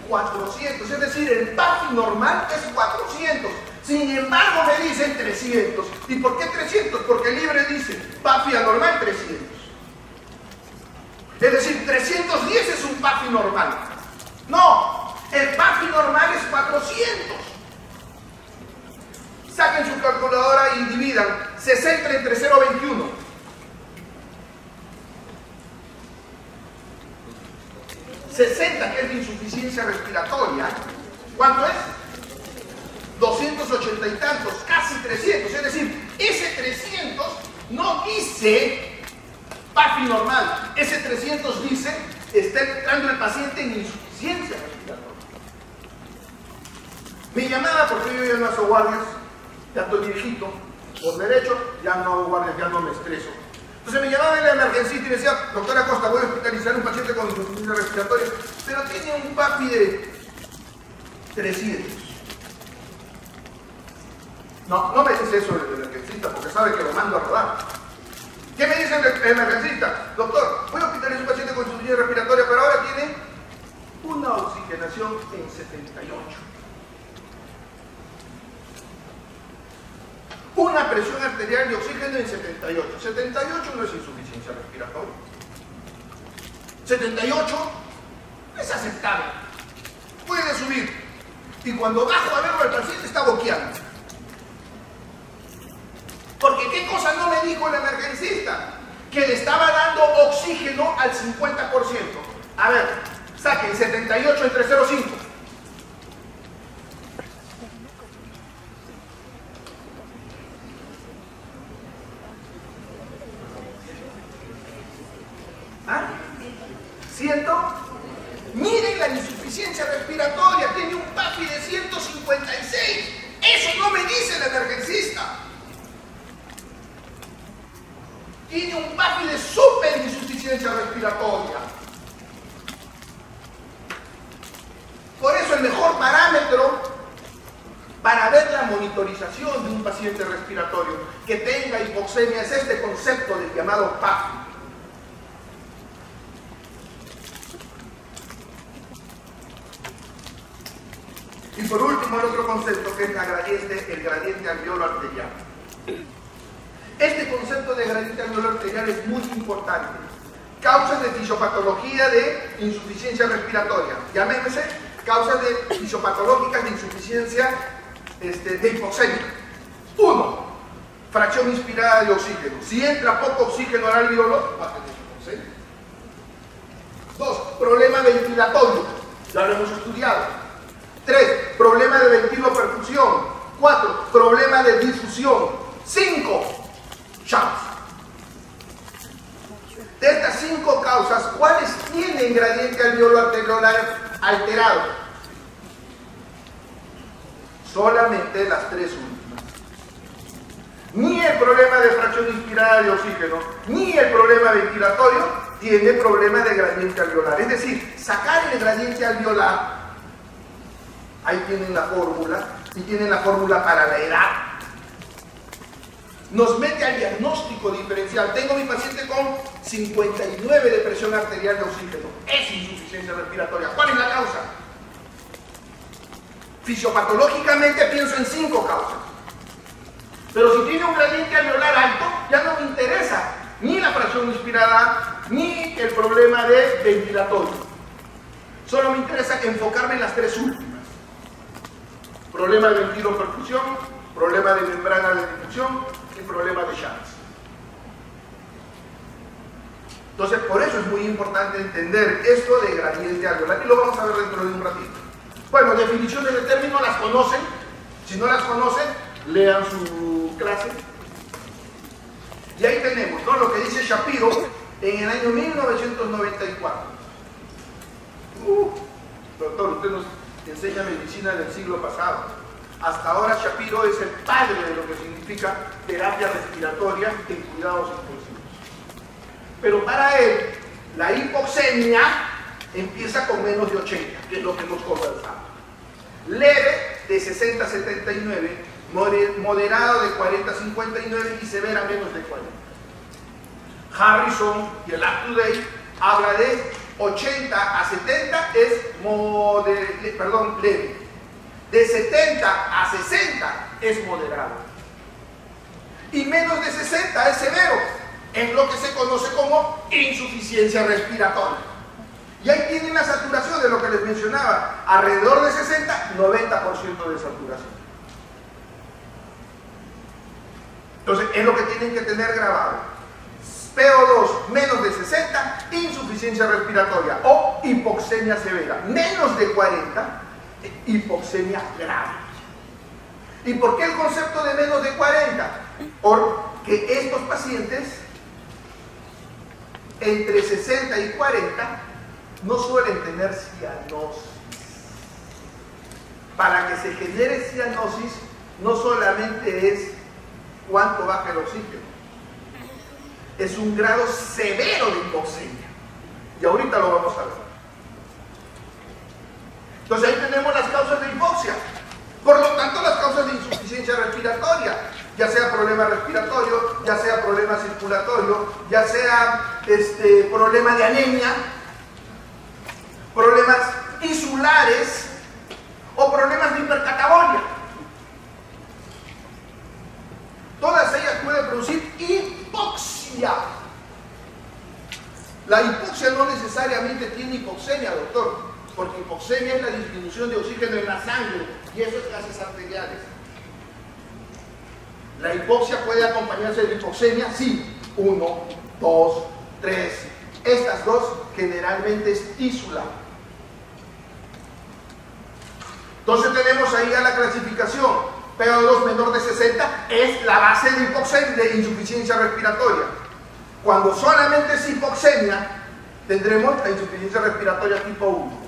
400, es decir, el PAFI normal es 400. Sin embargo, me dicen 300. ¿Y por qué 300? Porque el libre dice PAFI anormal 300. Es decir, 310 es un PAFI normal. No, el PAFI normal es 400. Saquen su calculadora y dividan 60 entre 0,21. 60, que es de insuficiencia respiratoria. ¿Cuánto es? 280 y tantos, casi 300. Es decir, ese 300 no dice PAFI normal. Ese 300 dice, está entrando el paciente en insuficiencia respiratoria. Me llamaba porque yo ya no hago guardias, ya estoy viejito, por derecho, ya no hago guardias, ya no me estreso. Entonces me llamaba en la emergencia y me decía, doctora Costa, voy a hospitalizar a un paciente con insuficiencia respiratoria, pero tiene un PAFI de 300. No me dice eso el emergencista, porque sabe que lo mando a rodar. ¿Qué me dice el emergencista? Doctor, voy a hospitalizar a un paciente con insuficiencia respiratoria, pero ahora tiene una oxigenación en 78. Una presión arterial de oxígeno en 78. 78 no es insuficiencia respiratoria. 78 es aceptable. Puede subir. Y cuando bajo a verlo, el paciente está boqueando. Porque ¿qué cosa no me dijo el emergencista? Que le estaba dando oxígeno al 50%. A ver, saquen 78 entre 0,5. ¿Ah? ¿100? Miren la insuficiencia respiratoria, tiene un PAFI de 156. Eso no me dice el emergencista. Tiene un PAFI de super insuficiencia respiratoria. Por eso el mejor parámetro para ver la monitorización de un paciente respiratorio que tenga hipoxemia es este concepto del llamado PAFI. Y por último, el otro concepto que es el gradiente alveolo arterial. Este concepto de gradiente alveolo arterial es muy importante. Causas de fisiopatología de insuficiencia respiratoria. Llámense causas fisiopatológicas de insuficiencia de hipoxemia. 1. Fracción inspirada de oxígeno. Si entra poco oxígeno al alveolo, va a tener hipoxemia. 2. Problema ventilatorio. Ya lo hemos estudiado. 3. Problema de ventiloperfusión. 4. Problema de difusión. 5. Shunts. De estas 5 causas, ¿cuáles tienen gradiente alveolo arteriolar alterado? Solamente las 3 últimas. Ni el problema de fracción inspirada de oxígeno, ni el problema ventilatorio tiene problema de gradiente alveolar. Es decir, sacar el gradiente alveolar, ahí tienen la fórmula, y tienen la fórmula para la edad. Nos mete al diagnóstico diferencial. Tengo mi paciente con 59 de presión arterial de oxígeno. Es insuficiencia respiratoria. ¿Cuál es la causa? Fisiopatológicamente pienso en 5 causas. Pero si tiene un gradiente alveolar alto, ya no me interesa ni la fracción inspirada, ni el problema de ventilatorio. Solo me interesa enfocarme en las 3 últimas. Problema de ventiloperfusión, problema de membrana de difusión y problema de shunts. Entonces, por eso es muy importante entender esto de gradiente alveolar y lo vamos a ver dentro de un ratito. Bueno, definiciones de término las conocen. Si no las conocen, lean su clase. Y ahí tenemos, ¿no?, lo que dice Shapiro en el año 1994. Doctor, usted nos enseña medicina del siglo pasado. Hasta ahora Shapiro es el padre de lo que significa terapia respiratoria en cuidados intensivos. Pero para él, la hipoxemia empieza con menos de 80, que es lo que hemos conversado. Leve, de 60 a 79, moderado de 40 a 59 y severa menos de 40. Harrison y el Up to Date habla de 80 a 70 es leve. De 70 a 60 es moderado. Y menos de 60 es severo. Es lo que se conoce como insuficiencia respiratoria. Y ahí tienen la saturación de lo que les mencionaba. Alrededor de 60, 90% de saturación. Entonces, es lo que tienen que tener grabado. PO2 menos de 60, insuficiencia respiratoria o hipoxemia severa. Menos de 40, hipoxemia grave. ¿Y por qué el concepto de menos de 40? Porque estos pacientes entre 60 y 40 no suelen tener cianosis. Para que se genere cianosis no solamente es cuánto baja el oxígeno, es un grado severo de hipoxemia. Y ahorita lo vamos a ver. Entonces ahí tenemos las causas de hipoxia. Por lo tanto, las causas de insuficiencia respiratoria, ya sea problema respiratorio, ya sea problema circulatorio, ya sea problema de anemia, problemas insulares o problemas de hipercatabolia. Todas ellas pueden producir hipoxia. La hipoxia no necesariamente tiene hipoxemia, doctor, porque hipoxemia es la disminución de oxígeno en la sangre y eso es gases arteriales. La hipoxia puede acompañarse de hipoxemia, sí, 1, 2, 3. Estas dos generalmente es tísula. Entonces tenemos ahí a la clasificación. PO2 menor de 60 es la base de hipoxemia, de insuficiencia respiratoria. Cuando solamente es hipoxemia, tendremos la insuficiencia respiratoria tipo 1.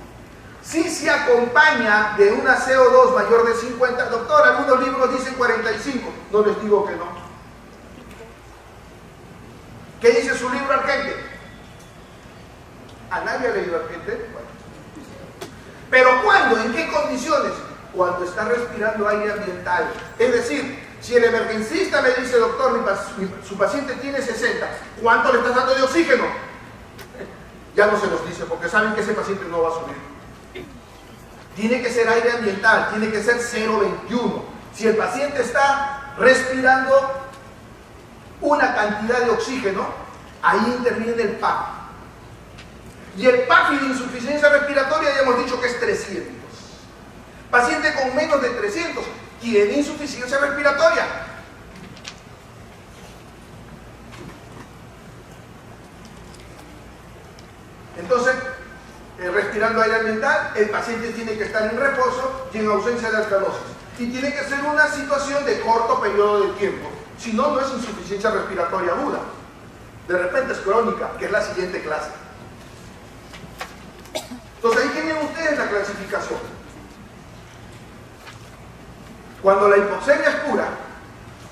Si se acompaña de una CO2 mayor de 50, doctor, algunos libros dicen 45, no les digo que no. ¿Qué dice su libro Argente? ¿A nadie ha leído Argente? Bueno. ¿Pero cuándo? ¿En qué condiciones? Cuando está respirando aire ambiental. Es decir, si el emergencista me dice, doctor, su paciente tiene 60, ¿cuánto le estás dando de oxígeno? Ya no se los dice porque saben que ese paciente no va a subir. Tiene que ser aire ambiental, tiene que ser 0,21. Si el paciente está respirando una cantidad de oxígeno, ahí interviene el PAF. Y el PAF de insuficiencia respiratoria ya hemos dicho que es 300. Paciente con menos de 300 tiene insuficiencia respiratoria. Entonces, respirando aire ambiental, el paciente tiene que estar en reposo y en ausencia de alcalosis. Y tiene que ser una situación de corto periodo de tiempo. Si no, no es insuficiencia respiratoria aguda. De repente es crónica, que es la siguiente clase. Entonces ahí tienen ustedes la clasificación. Cuando la hipoxemia es pura,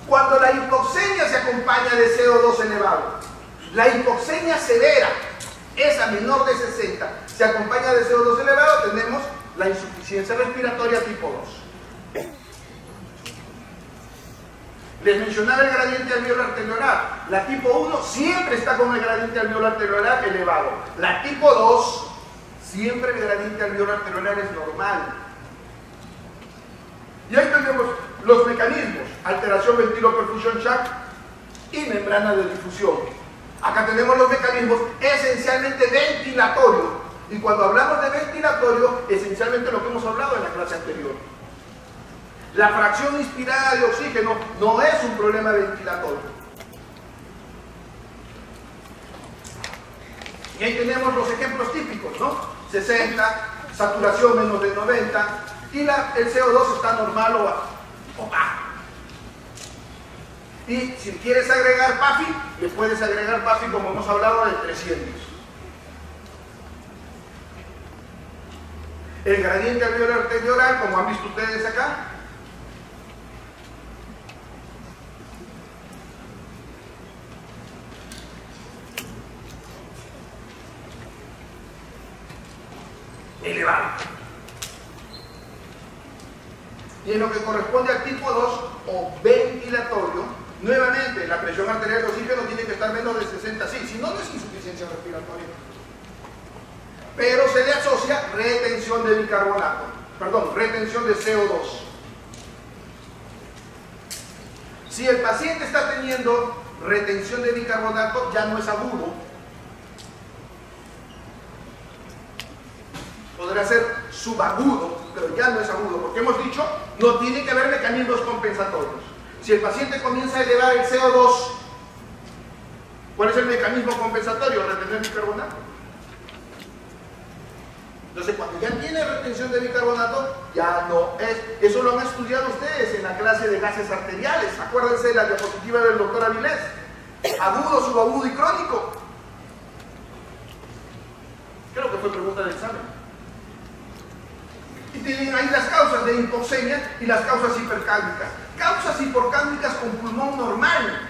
cuando la hipoxemia se acompaña de CO2 elevado, la hipoxemia severa, esa menor de 60, se acompaña de CO2 elevado, tenemos la insuficiencia respiratoria tipo 2. Les mencionaba el gradiente alveolar arteriolar. La tipo 1 siempre está con el gradiente alveolar arteriolar elevado. La tipo 2, siempre el gradiente alveolar arteriolar es normal. Y ahí tenemos los mecanismos: alteración ventilo-perfusión shock y membrana de difusión. Acá tenemos los mecanismos esencialmente ventilatorios. Y cuando hablamos de ventilatorio, esencialmente lo que hemos hablado en la clase anterior. La fracción inspirada de oxígeno no es un problema ventilatorio. Y ahí tenemos los ejemplos típicos, ¿no? 60, saturación menos de 90, y el CO2 está normal o bajo. Y si quieres agregar PAFI, le puedes agregar PAFI como hemos hablado de 300. El gradiente alveolar arteriolar, como han visto ustedes acá, elevado. Y en lo que corresponde al tipo 2 o ventilatorio, nuevamente la presión arterial de oxígeno tiene que estar menos de 60, sí, si no, no es insuficiencia respiratoria. Pero se le asocia retención de bicarbonato, perdón, retención de CO2. Si el paciente está teniendo retención de bicarbonato, ya no es agudo. Podrá ser subagudo, pero ya no es agudo, porque hemos dicho, no tiene que haber mecanismos compensatorios. Si el paciente comienza a elevar el CO2, ¿cuál es el mecanismo compensatorio? Retener bicarbonato. Entonces, cuando ya tiene retención de bicarbonato, ya no es. Eso lo han estudiado ustedes en la clase de gases arteriales. Acuérdense de la diapositiva del doctor Avilés. Agudo, subagudo y crónico. Creo que fue pregunta del examen. Y tienen ahí las causas de hipoxemia y las causas hipercálmicas. Causas hipercálmicas con pulmón normal.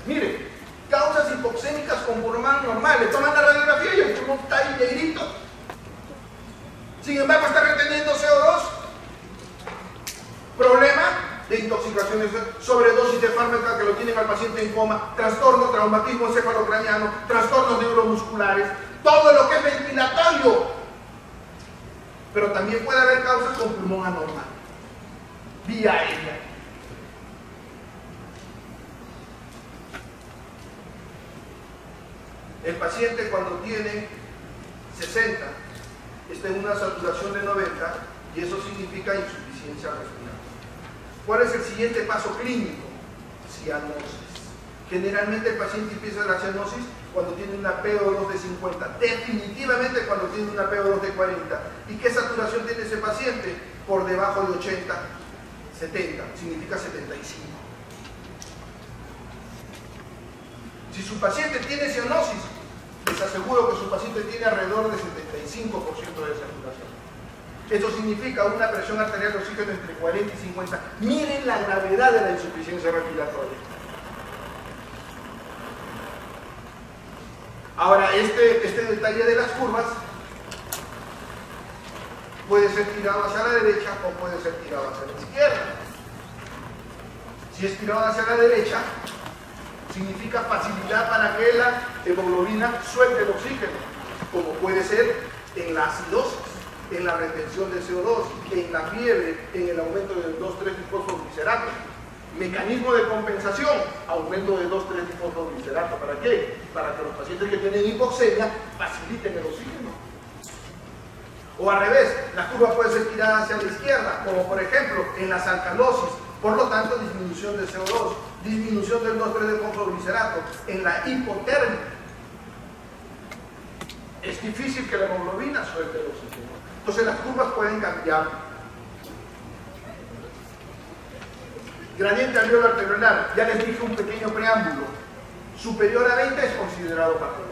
Mire, causas hipoxémicas con pulmón normal. Le toman la radiografía y el pulmón está ahí negrito. Sin embargo, está reteniendo CO2. Problema de intoxicaciones, sobredosis de fármaca que lo tienen al paciente en coma, trastorno, traumatismo encefalocraniano, trastornos neuromusculares, todo lo que es ventilatorio. Pero también puede haber causas con pulmón anormal, vía aérea. El paciente cuando tiene 60 está en una saturación de 90 y eso significa insuficiencia respiratoria. ¿Cuál es el siguiente paso clínico? Cianosis. Generalmente el paciente empieza la cianosis cuando tiene una PO2 de 50, definitivamente cuando tiene una PO2 de 40. ¿Y qué saturación tiene ese paciente? Por debajo de 80, 70, significa 75. Si su paciente tiene cianosis, les aseguro que su paciente tiene alrededor de 75% de saturación. Eso significa una presión arterial de oxígeno entre 40 y 50. Miren la gravedad de la insuficiencia respiratoria. Ahora, este detalle de las curvas puede ser tirado hacia la derecha o puede ser tirado hacia la izquierda. Si es tirado hacia la derecha, significa facilidad para que la hemoglobina suelte el oxígeno, como puede ser en la acidosis, en la retención de CO2, en la fiebre, en el aumento del 2,3-trifosfoglicerato. Mecanismo de compensación, aumento de 2,3-trifosfoglicerato. ¿Para qué? Para que los pacientes que tienen hipoxemia faciliten el oxígeno. O al revés, la curva puede ser tirada hacia la izquierda, como por ejemplo en las alcalosis, por lo tanto disminución de CO2, disminución del 2,3-trifosfoglicerato. En la hipotermia, es difícil que la hemoglobina suelte el oxígeno. Entonces las curvas pueden cambiar. Gradiente alveolar arteriolar, ya les dije un pequeño preámbulo. Superior a 20 es considerado patológico.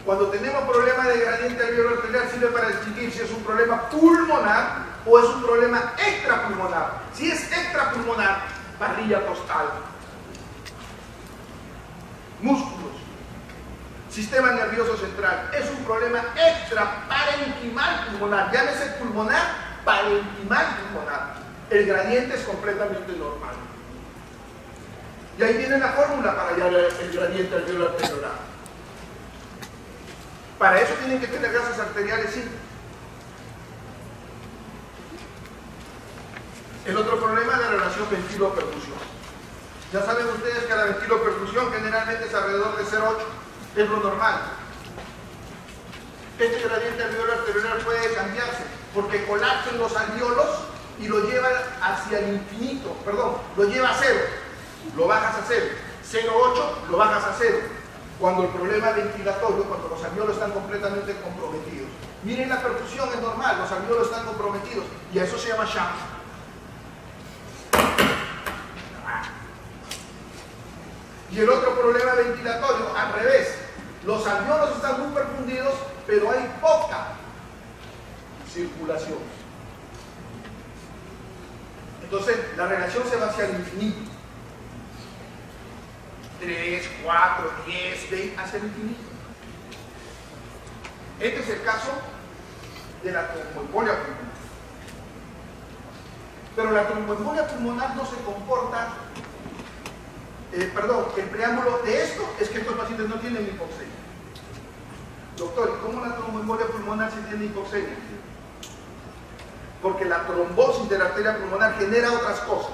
Cuando tenemos problema de gradiente alveolar arteriolar sirve para distinguir si es un problema pulmonar o es un problema extrapulmonar. Si es extrapulmonar, parrilla costal, músculos, sistema nervioso central. Es un problema extraparenquimal pulmonar. Llámese pulmonar, parenquimal pulmonar. El gradiente es completamente normal. Y ahí viene la fórmula para hallar el gradiente alveolar arteriolar. Para eso tienen que tener gases arteriales, sí. El otro problema es la relación ventilo-perfusión. Ya saben ustedes que la ventilo-perfusión generalmente es alrededor de 0,8. Es lo normal. Este gradiente alveolar arteriolar puede cambiarse porque colapsan los alveolos y lo llevan hacia el infinito, perdón, lo lleva a 0, lo bajas a 0, 0,8 lo bajas a 0, cuando el problema ventilatorio, cuando los alveolos están completamente comprometidos. Miren, la perfusión es normal, los alveolos están comprometidos y a eso se llama shunt. Y el otro problema ventilatorio, al revés. Los alvéolos están muy perfundidos, pero hay poca circulación. Entonces, la relación se va hacia el infinito. 3, 4, 10, 20, hacia el infinito. Este es el caso de la tromboembolia pulmonar. Pero la tromboembolia pulmonar no se comporta, el preámbulo de esto es que estos pacientes no tienen hipoxemia. Doctor, ¿y cómo la tromboembolia pulmonar sí tiene hipoxemia? Porque la trombosis de la arteria pulmonar genera otras cosas.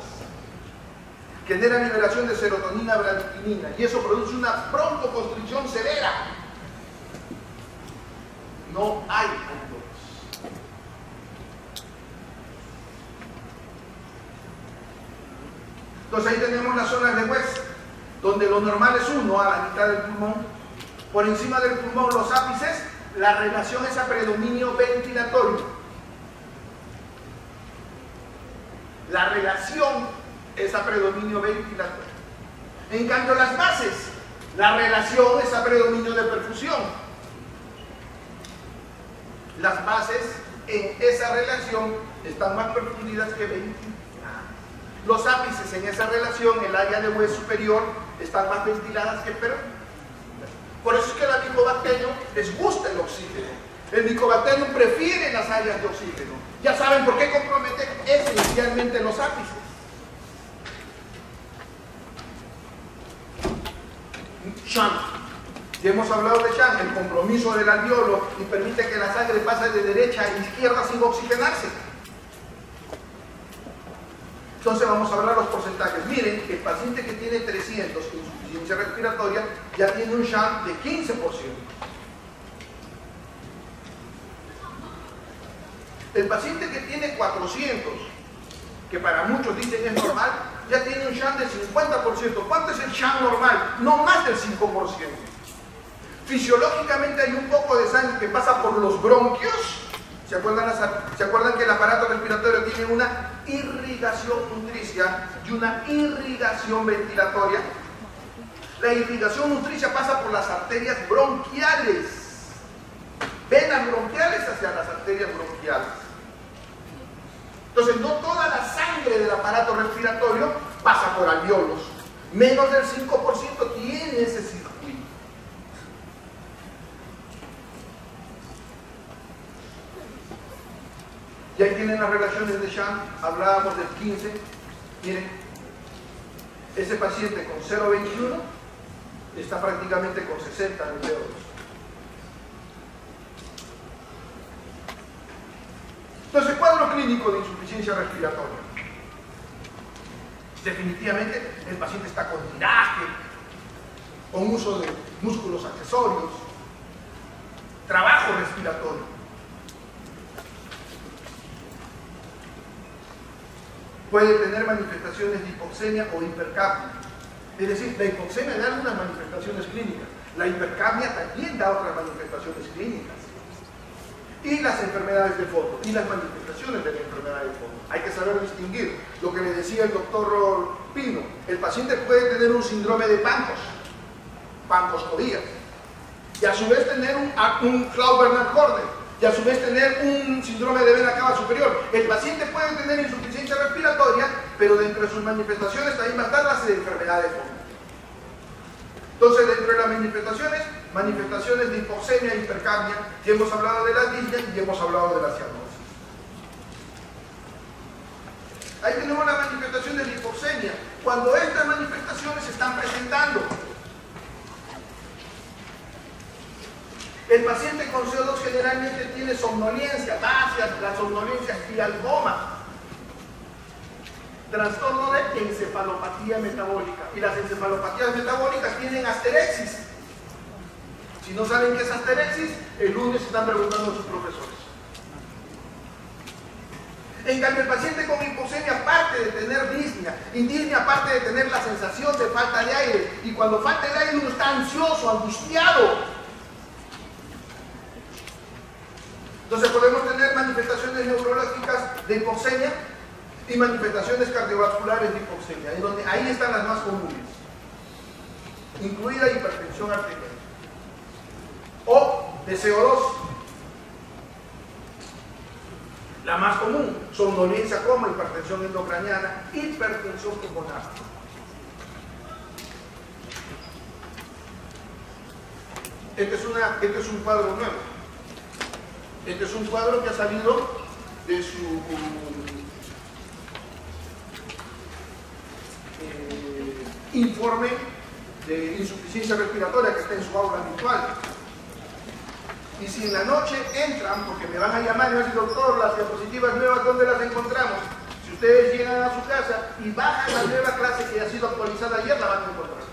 Genera liberación de serotonina, bradipinina, y eso produce una broncoconstricción severa. No hay alvéolos. Entonces ahí tenemos las zonas de West, donde lo normal es 1 a la mitad del pulmón. Por encima del pulmón, los ápices, la relación es a predominio ventilatorio. La relación es a predominio ventilatorio. En cambio, las bases, la relación es a predominio de perfusión. Las bases en esa relación están más perfundidas que ventiladas. Los ápices en esa relación, el área de West superior, están más ventiladas que perfundidas. Por eso es que al Mycobacterium les gusta el oxígeno. El Mycobacterium prefiere las áreas de oxígeno. Ya saben por qué compromete esencialmente los ápices. Shunt. Ya hemos hablado de Shunt, el compromiso del alveolo y permite que la sangre pase de derecha a izquierda sin oxigenarse. Entonces vamos a hablar los porcentajes. Miren, el paciente que tiene 300 insuficiencia respiratoria ya tiene un Shunt de 15%. El paciente que tiene 400, que para muchos dicen es normal, ya tiene un Shunt de 50%. ¿Cuánto es el Shunt normal? No más del 5%. Fisiológicamente hay un poco de sangre que pasa por los bronquios. ¿Se acuerdan que el aparato respiratorio tiene una irrigación nutricia y una irrigación ventilatoria? La irrigación nutricia pasa por las arterias bronquiales, venas bronquiales hacia las arterias bronquiales. Entonces, no toda la sangre del aparato respiratorio pasa por alvéolos. Menos del 5% tiene ese circuito. Y ahí tienen las relaciones de Shunt. Hablábamos del 15. Miren, ese paciente con 0,21 está prácticamente con 60 alvéolos. Entonces, cuadro clínico de insuficiencia respiratoria. Definitivamente el paciente está con tiraje, con uso de músculos accesorios, trabajo respiratorio. Puede tener manifestaciones de hipoxemia o hipercapnia. Es decir, la hipoxemia da algunas manifestaciones clínicas. La hipercapnia también da otras manifestaciones clínicas. Y las enfermedades de fondo, y las manifestaciones de la enfermedad de fondo. Hay que saber distinguir. Lo que le decía el doctor Pino, el paciente puede tener un síndrome de pancoscodía, y a su vez tener un Claude-Bernard-Horner, y a su vez tener un síndrome de vena cava superior. El paciente puede tener insuficiencia respiratoria, pero dentro de sus manifestaciones también va a estar la enfermedad de fondo. Entonces, dentro de las manifestaciones de hipoxemia e hipercapnia, ya hemos hablado de la disnea y ya hemos hablado de la cianosis. Ahí tenemos las manifestaciones de hipoxemia, cuando estas manifestaciones se están presentando. El paciente con CO2 generalmente tiene somnolencia, náuseas, la somnolencia y alboma. Trastorno de encefalopatía metabólica. Y las encefalopatías metabólicas tienen asterexis. Si no saben qué es asterexis, el lunes están preguntando a sus profesores. En cambio, el paciente con hipoxemia, aparte de tener disnea, aparte de tener la sensación de falta de aire, y cuando falta el aire uno está ansioso, angustiado. Entonces podemos tener manifestaciones neurológicas de hipoxemia y manifestaciones cardiovasculares de hipoxemia, en donde ahí están las más comunes, incluida hipertensión arterial o de CO2. La más común, somnolencia, coma, hipertensión endocraniana, hipertensión pulmonar. Este es un cuadro nuevo. Este es un cuadro que ha salido de su informe de insuficiencia respiratoria que está en su aula virtual. Y si en la noche entran, porque me van a llamar y me van a decir, doctor, las diapositivas nuevas, ¿dónde las encontramos? Si ustedes llegan a su casa y bajan la nueva clase que ha sido actualizada ayer, la van a encontrar.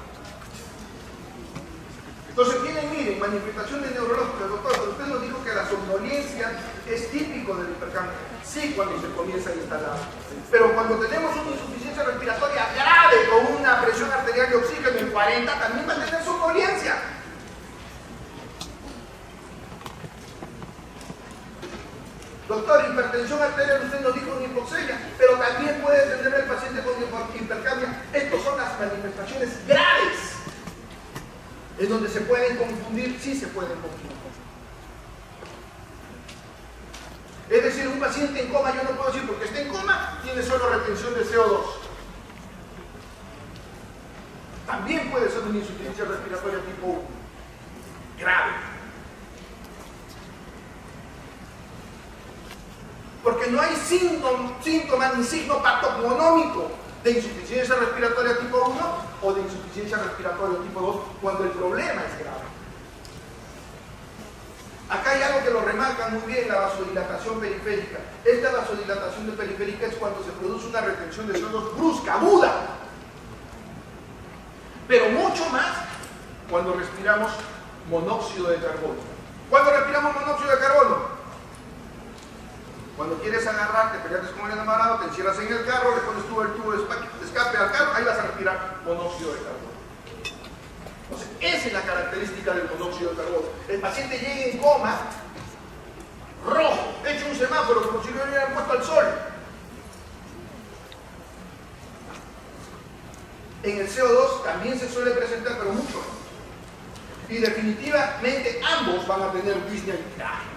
Entonces vienen, miren, manifestaciones neurológicas, doctor, pero usted nos dijo que la somnolencia es típico del hipercambio. Sí, cuando se comienza a instalar. Pero cuando tenemos una insuficiencia respiratoria grave con una presión arterial de oxígeno en 40, también va a tener somnolencia. Doctor, hipertensión arterial, usted nos dijo en hipoxemia, pero también puede tener el paciente con hipercambio. Estas son las manifestaciones graves, en donde se pueden confundir, sí se pueden confundir. Es decir, un paciente en coma, yo no puedo decir porque está en coma, tiene solo retención de CO2. También puede ser una insuficiencia respiratoria tipo 1, grave. Porque no hay síntoma ni signo patognomónico de insuficiencia respiratoria tipo 1 o de insuficiencia respiratoria tipo 2 cuando el problema es grave. Acá hay algo que lo remarca muy bien, la vasodilatación periférica. Esta vasodilatación periférica es cuando se produce una retención de CO2 brusca, aguda. Pero mucho más cuando respiramos monóxido de carbono. ¿Cuándo respiramos monóxido de carbono? Cuando quieres agarrarte, pelearte con el enamorado, te encierras en el carro, le pones tú el tubo de escape al carro, ahí vas a respirar monóxido de carbono. Entonces, esa es la característica del monóxido de carbono. El paciente llega en coma, rojo, hecho un semáforo, como si lo hubieran puesto al sol. En el CO2 también se suele presentar, pero mucho. Y definitivamente ambos van a tener disnea y tiraje.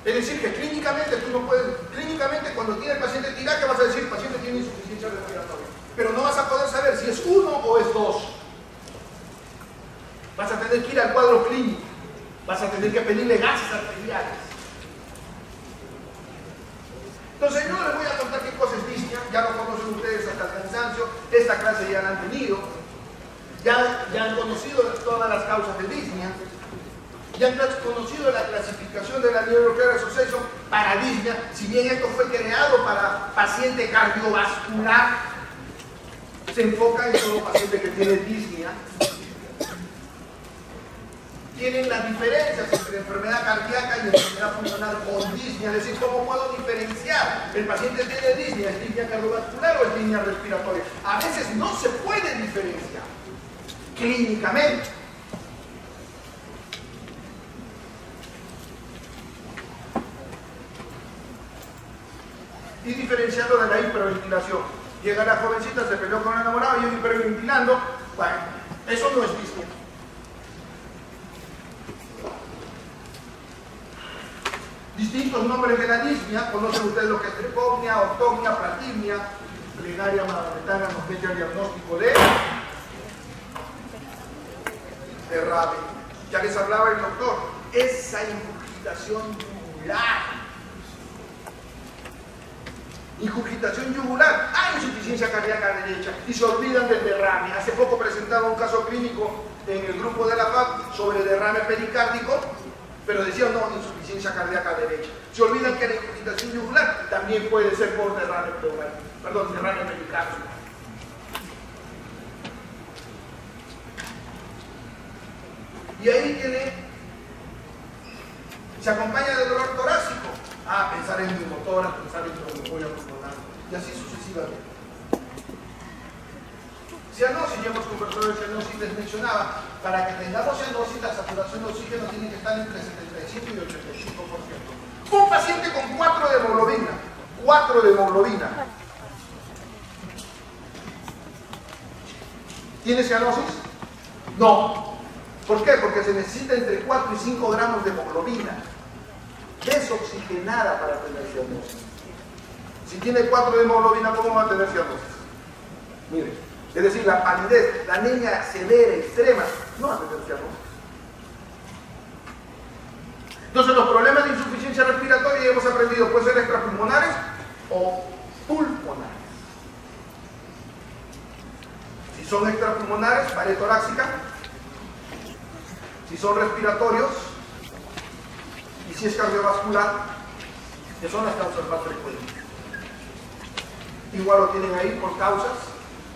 Es decir, que clínicamente tú no puedes, clínicamente cuando tiene el paciente tiraje vas a decir el paciente tiene insuficiencia respiratoria, pero no vas a poder saber si es 1 o es 2. Vas a tener que ir al cuadro clínico, vas a tener que pedirle gases arteriales. Entonces yo les voy a contar qué cosa es disnea, ya lo conocen ustedes hasta el cansancio, esta clase ya la han tenido, ya han conocido todas las causas de disnea. Ya han conocido la clasificación de la Neuronuclear Association para disnea, si bien esto fue creado para paciente cardiovascular, se enfoca en todo paciente que tiene disnea. Tienen las diferencias entre enfermedad cardíaca y enfermedad funcional con disnea, es decir, ¿cómo puedo diferenciar? ¿El paciente tiene disnea, es disnea cardiovascular o es disnea respiratoria? A veces no se puede diferenciar clínicamente. Y diferenciando de la hiperventilación. Llega la jovencita, se peleó con el enamorado y yo hiperventilando. Bueno, eso no es disnea. Distintos nombres de la disnea, conocen ustedes lo que es tripopnia, ortopnia, platimnia, plegaria malaventana nos mete al diagnóstico de derrame. Ya les hablaba el doctor, esa ingurgitación yugular. Ingurgitación yugular, hay insuficiencia cardíaca derecha y se olvidan del derrame. Hace poco presentaba un caso clínico en el grupo de la FAP sobre derrame pericárdico, pero decían no, insuficiencia cardíaca derecha. Se olvidan que la ingurgitación yugular también puede ser por derrame pleural, perdón, derrame pericárdico. Y ahí tiene, se acompaña de dolor torácico. Pensar en neumotórax, pensar en tromboembolia pulmonar, y así sucesivamente. Cianosis, ya hemos conversado de cianosis, les mencionaba, para que tengamos cianosis, la saturación de oxígeno tiene que estar entre 75 y 85%. Un paciente con 4 de hemoglobina, 4 4 de hemoglobina. ¿Tiene cianosis? No. ¿Por qué? Porque se necesita entre 4 y 5 gramos de hemoglobina desoxigenada para tener cianosis. Si tiene 4 de hemoglobina, ¿cómo va a tener cianosis? Mire, es decir, la palidez, la anemia severa, extrema, no va a tener cianosis. Entonces, los problemas de insuficiencia respiratoria, ya hemos aprendido, pueden ser extrapulmonares o pulmonares. Si son extrapulmonares, pared torácica. Si son respiratorios, y si es cardiovascular, que son las causas más frecuentes. Igual lo tienen ahí por causas,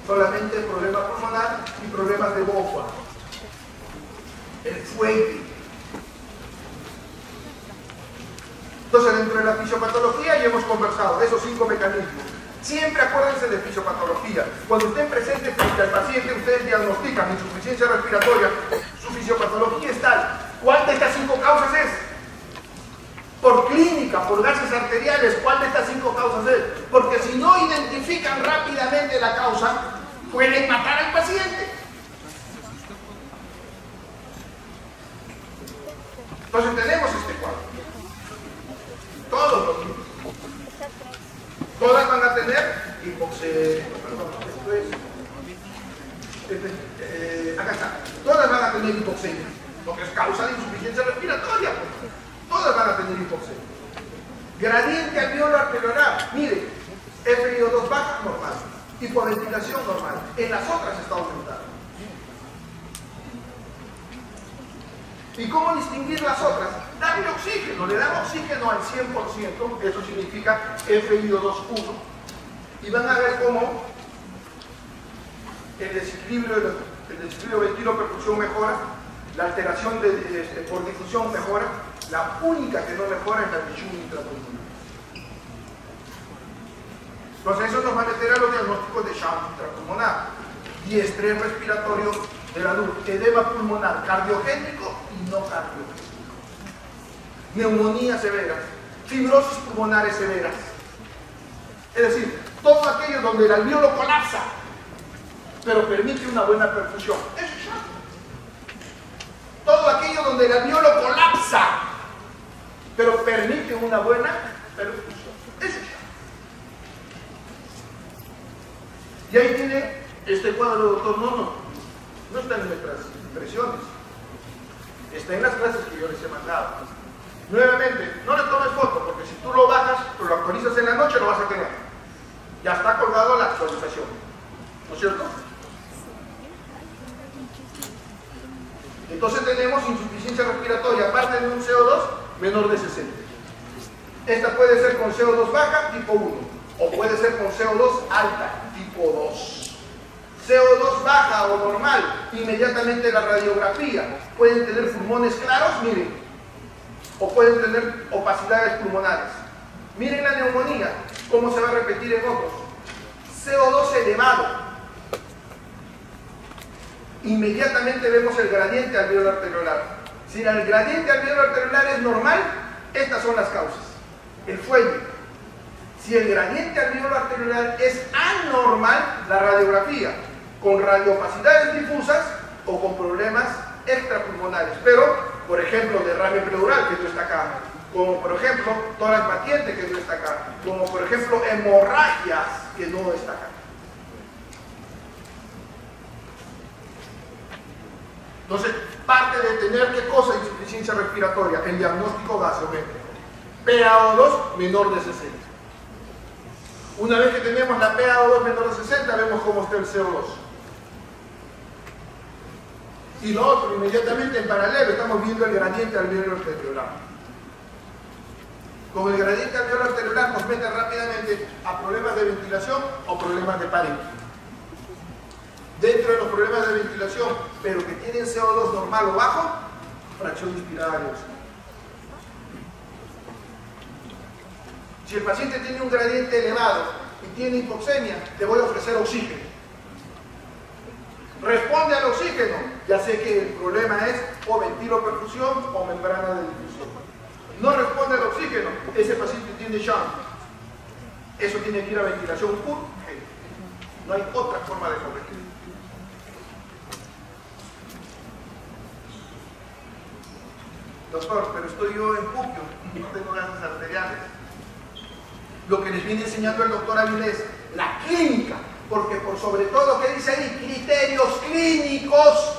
solamente problema pulmonar y problemas de boca, el fuelle. Entonces, dentro de la fisiopatología ya hemos conversado de esos 5 mecanismos. Siempre acuérdense de fisiopatología. Cuando estén presentes frente al paciente, ustedes diagnostican insuficiencia respiratoria, su fisiopatología es tal. ¿Cuál de estas 5 causas es? Por clínica, por gases arteriales, ¿cuál de estas 5 causas es? Porque si no identifican rápidamente la causa, pueden matar al paciente. Entonces tenemos este cuadro. Todos los niños. Todas van a tener hipoxemia. Acá está. Todas van a tener hipoxemia, porque es causa de insuficiencia respiratoria. Todas van a tener hipoxemia. Gradiente alveolar arteriolar. Mire, FiO2 baja, normal. Hipoventilación, normal. En las otras está aumentando. ¿Y cómo distinguir las otras? Darle oxígeno, le dan oxígeno al 100%, eso significa FiO2 1, y van a ver cómo el desequilibrio ventilo-perfusión mejora, la alteración por difusión mejora, la única que no mejora es la visión intrapulmonar. Entonces eso nos va a meter a los diagnósticos de shock intrapulmonar, diestrés respiratorio del adulto, edema pulmonar cardiogénico y no cardiogénico, neumonía severa, fibrosis pulmonares severas, es decir, todo aquello donde el alveolo colapsa, pero permite una buena perfusión, eso es shock. Todo aquello donde el alveolo colapsa, pero permite una buena perfusión, eso es shock. Y ahí tiene este cuadro, doctor, no está en nuestras impresiones, está en las clases que yo les he mandado. Nuevamente, no le tomes foto, porque si tú lo bajas, lo actualizas en la noche, lo vas a tener. Ya está colgado la actualización, ¿no es cierto? Entonces tenemos insuficiencia respiratoria, aparte de un CO2 menor de 60. Esta puede ser con CO2 baja, tipo 1, o puede ser con CO2 alta, tipo 2. CO2 baja o normal, inmediatamente la radiografía. Pueden tener pulmones claros, miren, o pueden tener opacidades pulmonares. Miren la neumonía, cómo se va a repetir en otros. CO2 elevado. Inmediatamente vemos el gradiente alveolar arteriolar. Si el gradiente alveolar arteriolar es normal, estas son las causas. El fuelle. Si el gradiente alveolar arteriolar es anormal, la radiografía, con radiopacidades difusas o con problemas extrapulmonares, pero, por ejemplo, derrame pleural, que no está acá, como por ejemplo, tórax batiente, que no está acá, como por ejemplo, hemorragias, que no está acá. Entonces, parte de tener qué cosa, insuficiencia respiratoria, el diagnóstico gaseométrico. PaO2 menor de 60. Una vez que tenemos la PaO2 menor de 60, vemos cómo está el CO2. Y lo otro, inmediatamente en paralelo, estamos viendo el gradiente alveolar arteriolar. Con el gradiente alveolar arteriolar nos mete rápidamente a problemas de ventilación o problemas de pared. Dentro de los problemas de ventilación, pero que tienen CO2 normal o bajo, fracción inspirada de oxígeno. Si el paciente tiene un gradiente elevado y tiene hipoxemia, le voy a ofrecer oxígeno. Responde al oxígeno, ya sé que el problema es o ventiloperfusión o membrana de difusión. No responde al oxígeno, ese paciente tiene shunt. Eso tiene que ir a ventilación urgente. No hay otra forma de corregir. Doctor, pero estoy yo en Puquio y no tengo gases arteriales. Lo que les viene enseñando el doctor Avilés, la clínica, porque por sobre todo, ¿qué dice ahí? Criterios clínicos.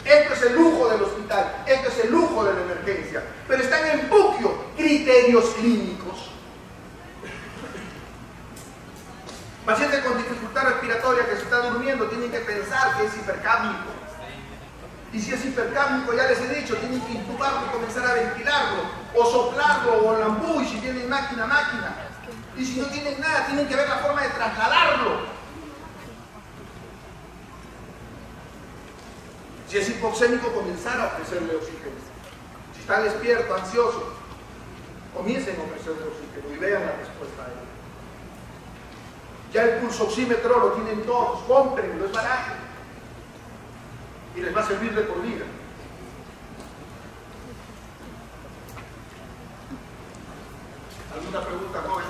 Esto es el lujo del hospital, esto es el lujo de la emergencia, pero están en Puquio, criterios clínicos. Paciente con dificultad respiratoria que se está durmiendo, tienen que pensar que es hipercápnico. Y si es hipercápnico, ya les he dicho, tienen que intubarlo y comenzar a ventilarlo, o soplarlo, o lampú, y si tienen máquina. Y si no tienen nada, tienen que ver la forma de trasladarlo. Si es hipoxémico, comenzar a ofrecerle oxígeno. Si está despierto, ansioso, comiencen a ofrecerle oxígeno y vean la respuesta a él. Ya el pulsoxímetro lo tienen todos, cómprenlo, es barato. Y les va a servir de por vida. ¿Alguna pregunta, joven?